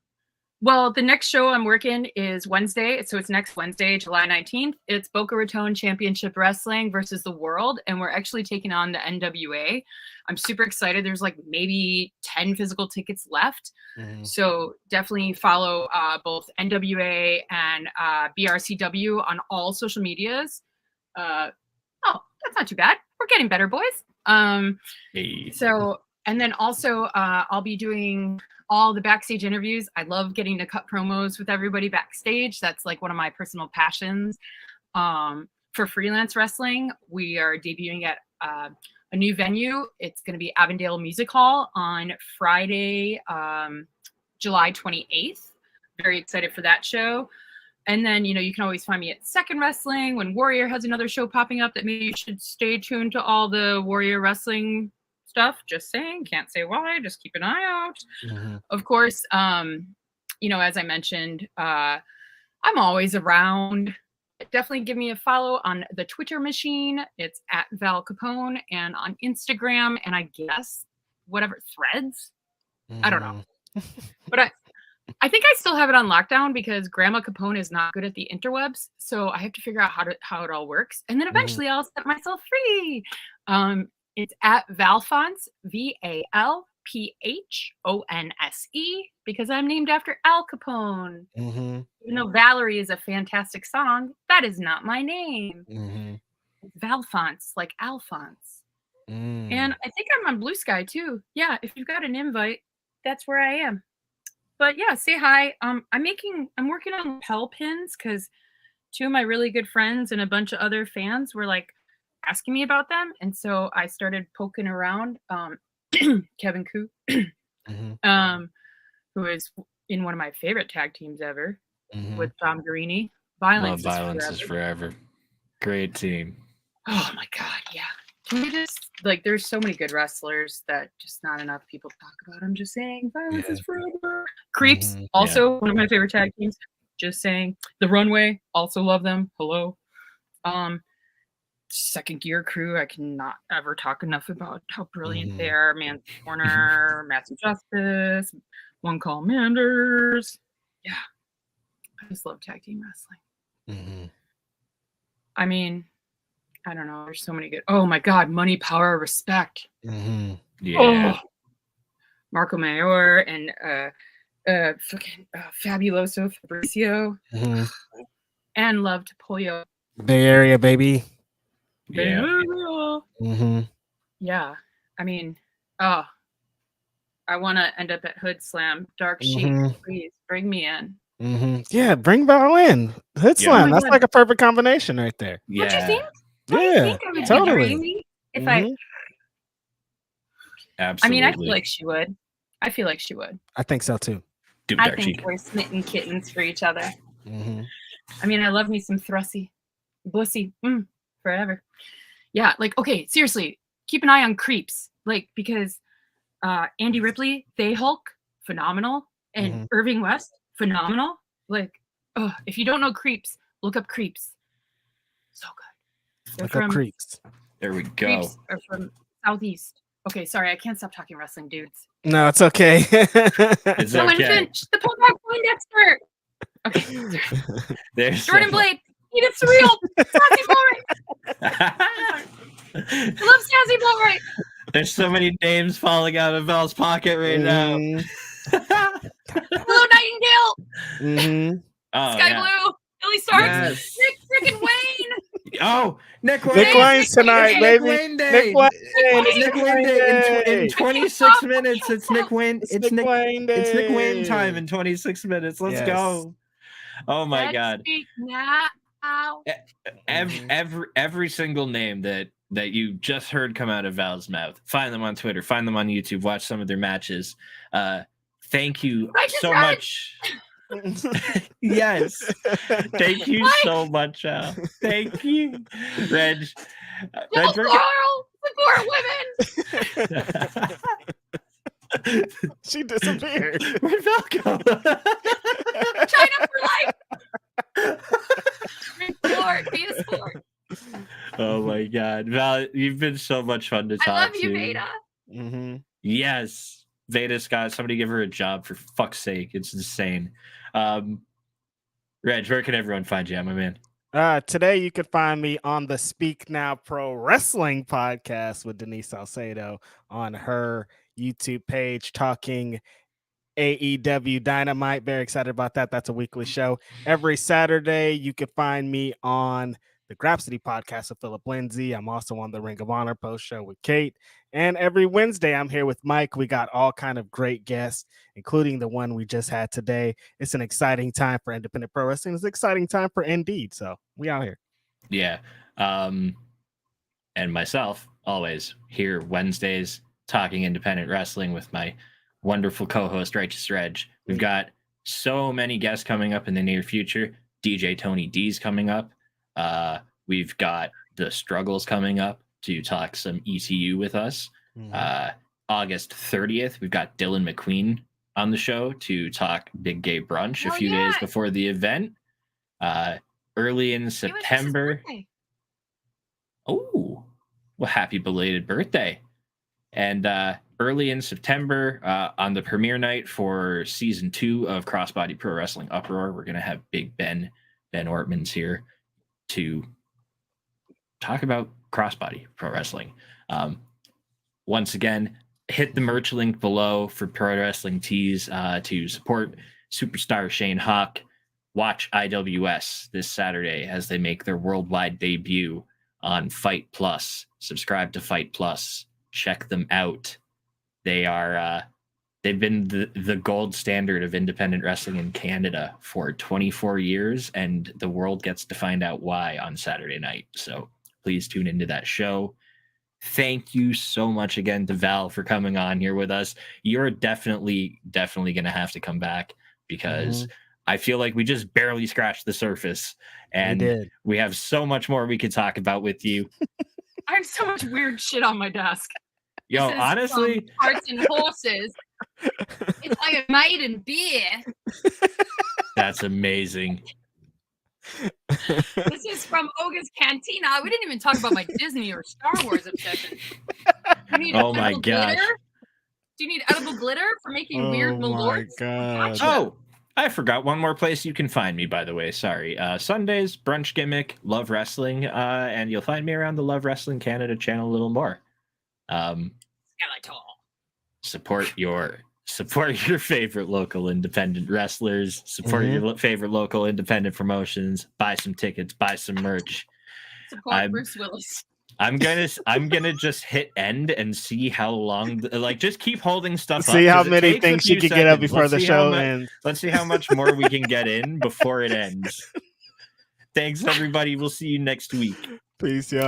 Well, the next show I'm working is Wednesday. So it's next Wednesday, July 19th. It's Boca Raton Championship Wrestling versus the World. And we're actually taking on the NWA. I'm super excited. There's like maybe 10 physical tickets left. So definitely follow both NWA and BRCW on all social medias. Oh, that's not too bad. We're getting better, boys. So, and then also I'll be doing all the backstage interviews. I love getting to cut promos with everybody backstage. That's like one of my personal passions. For freelance wrestling, we are debuting at a new venue. It's going to be Avondale Music Hall on Friday, July 28th. Very excited for that show. And then, you can always find me at Second Wrestling when Warrior has another show popping up that maybe you should stay tuned to all the Warrior Wrestling stuff. Just saying, can't say why, just keep an eye out. Of course, as I mentioned, I'm always around. Definitely give me a follow on the Twitter machine. It's at Val Capone, and on Instagram, and I guess whatever Threads. I don't know. But I think I still have it on lockdown because Grandma Capone is not good at the interwebs. So I have to figure out how it all works. And then eventually I'll set myself free. It's at Valfonse, VALPHONSE, because I'm named after Al Capone. Even though Valerie is a fantastic song, that is not my name. Valfonse, like Alphonse. And I think I'm on Blue Sky too. Yeah, if you've got an invite, that's where I am. But yeah, say hi. I'm working on lapel pins because 2 of my really good friends and a bunch of other fans were like asking me about them. And so I started poking around. Kevin Koo, who is in one of my favorite tag teams ever with Tom Guarini. Violence is forever. Great team. Oh my God, yeah. Can we just there's so many good wrestlers that just not enough people talk about. I'm just saying, Violence is forever. Creeps, also one of my favorite tag teams. Just saying. The Runway, also love them. Hello. Second Gear Crew, I cannot ever talk enough about how brilliant they are. Man's Corner, Massive Justice, One Call Manders. Yeah, I just love tag team wrestling. I mean, I don't know. There's so many good. Oh my God, Money, Power, Respect. Yeah. Oh, Marco Mayor and Fabuloso Fabricio, and love to Pollo. Bay Area, baby. Yeah. Yeah. I mean, I want to end up at Hood Slam. Dark Sheik, please bring me in. Yeah, bring Val in. Hood Slam. That's like a perfect combination right there. Yeah. What do you think? Yeah, totally. If I Absolutely. I mean, I feel like she would. I think so too. I think we're smitten kittens for each other. I mean, I love me some Thrussie. Bussy. Forever. Yeah, okay, seriously, keep an eye on Creeps. Because Andy Ripley, They Hulk, phenomenal. And Irving West, phenomenal. If you don't know Creeps, look up Creeps. So good. Look up Creeps. There we go. Creeps are from Southeast. Okay, sorry, I can't stop talking wrestling, dudes. No, it's okay. It's okay. Finch, the Pokemon Poindexter. Okay. There's Jordan Blade, Edith Surreal, Sassy Bullright. I love Sassy Bullright. There's so many names falling out of Val's pocket right now. Blue Nightingale. Sky Blue. Billy Starks. Nick freaking Wayne. Oh, Nick Wayne. Nick Wayne's tonight, baby. Nick Wayne Day. In 26 minutes, it's Nick Wayne. It's Nick Wayne Day. It's Nick Wayne time in 26 minutes. Let's go. Oh my God. Every single name that you just heard come out of Val's mouth, find them on Twitter, find them on YouTube, watch some of their matches. Thank you so much. Yes. Thank you so much, Al. Thank you. Reg. Support women. She disappeared. Where'd Val go? China for life. Be a sport. Oh my God. Val, you've been so much fun to talk to. I love you, Beta. Yes. Veda's got somebody give her a job for fuck's sake. It's insane. Reg, where can everyone find you, my man? Today you can find me on the Speak Now Pro Wrestling podcast with Denise Salcedo on her YouTube page talking AEW Dynamite. Very excited about that. That's a weekly show. Every Saturday, you can find me on the Grapsity podcast with Philip Lindsay. I'm also on the Ring of Honor post show with Kate. And every Wednesday, I'm here with Mike. We got all kind of great guests, including the one we just had today. It's an exciting time for independent pro wrestling. It's an exciting time for Indeed. So we out here. Yeah. And myself, always here Wednesdays talking independent wrestling with my wonderful co-host Righteous Reg. We've got so many guests coming up in the near future. DJ Tony D's coming up. We've got the Struggles coming up to talk some ECU with us. August 30th, we've got Dylan McQueen on the show to talk Big Gay Brunch a few days before the event. Early in September. Oh, well, happy belated birthday. And early in September, on the premiere night for season 2 of Crossbody Pro Wrestling Uproar, we're going to have Big Ben Ortmans here to talk about Crossbody Pro Wrestling. Once again, hit the merch link below for Pro Wrestling Tees to support superstar Shane Hawk. Watch IWS this Saturday as they make their worldwide debut on Fight Plus. Subscribe to Fight Plus. Check them out. They are they've been the gold standard of independent wrestling in Canada for 24 years, and the world gets to find out why on Saturday night. So please tune into that show. Thank you so much again to Val for coming on here with us. You're definitely going to have to come back because I feel like we just barely scratched the surface, and we have so much more we could talk about with you. I have so much weird shit on my desk. Yo, honestly, Hearts and horses. It's like a maiden beer. That's amazing. This is from Oga's Cantina. We didn't even talk about my Disney or Star Wars obsession. Oh my gosh. Glitter? Do you need edible glitter for making weird malorts? Oh, I forgot one more place you can find me, by the way. Sorry. Sundays, Brunch Gimmick, Love Wrestling, and you'll find me around the Love Wrestling Canada channel a little more. Skeletal. Support your favorite local independent wrestlers, support your favorite local independent promotions, buy some tickets, buy some merch. Support Bruce Willis. I'm gonna just hit end and see how long, just keep holding stuff up. See how many things you can get up before the show ends. Let's see how much more we can get in before it ends. Thanks, everybody. We'll see you next week. Peace, y'all.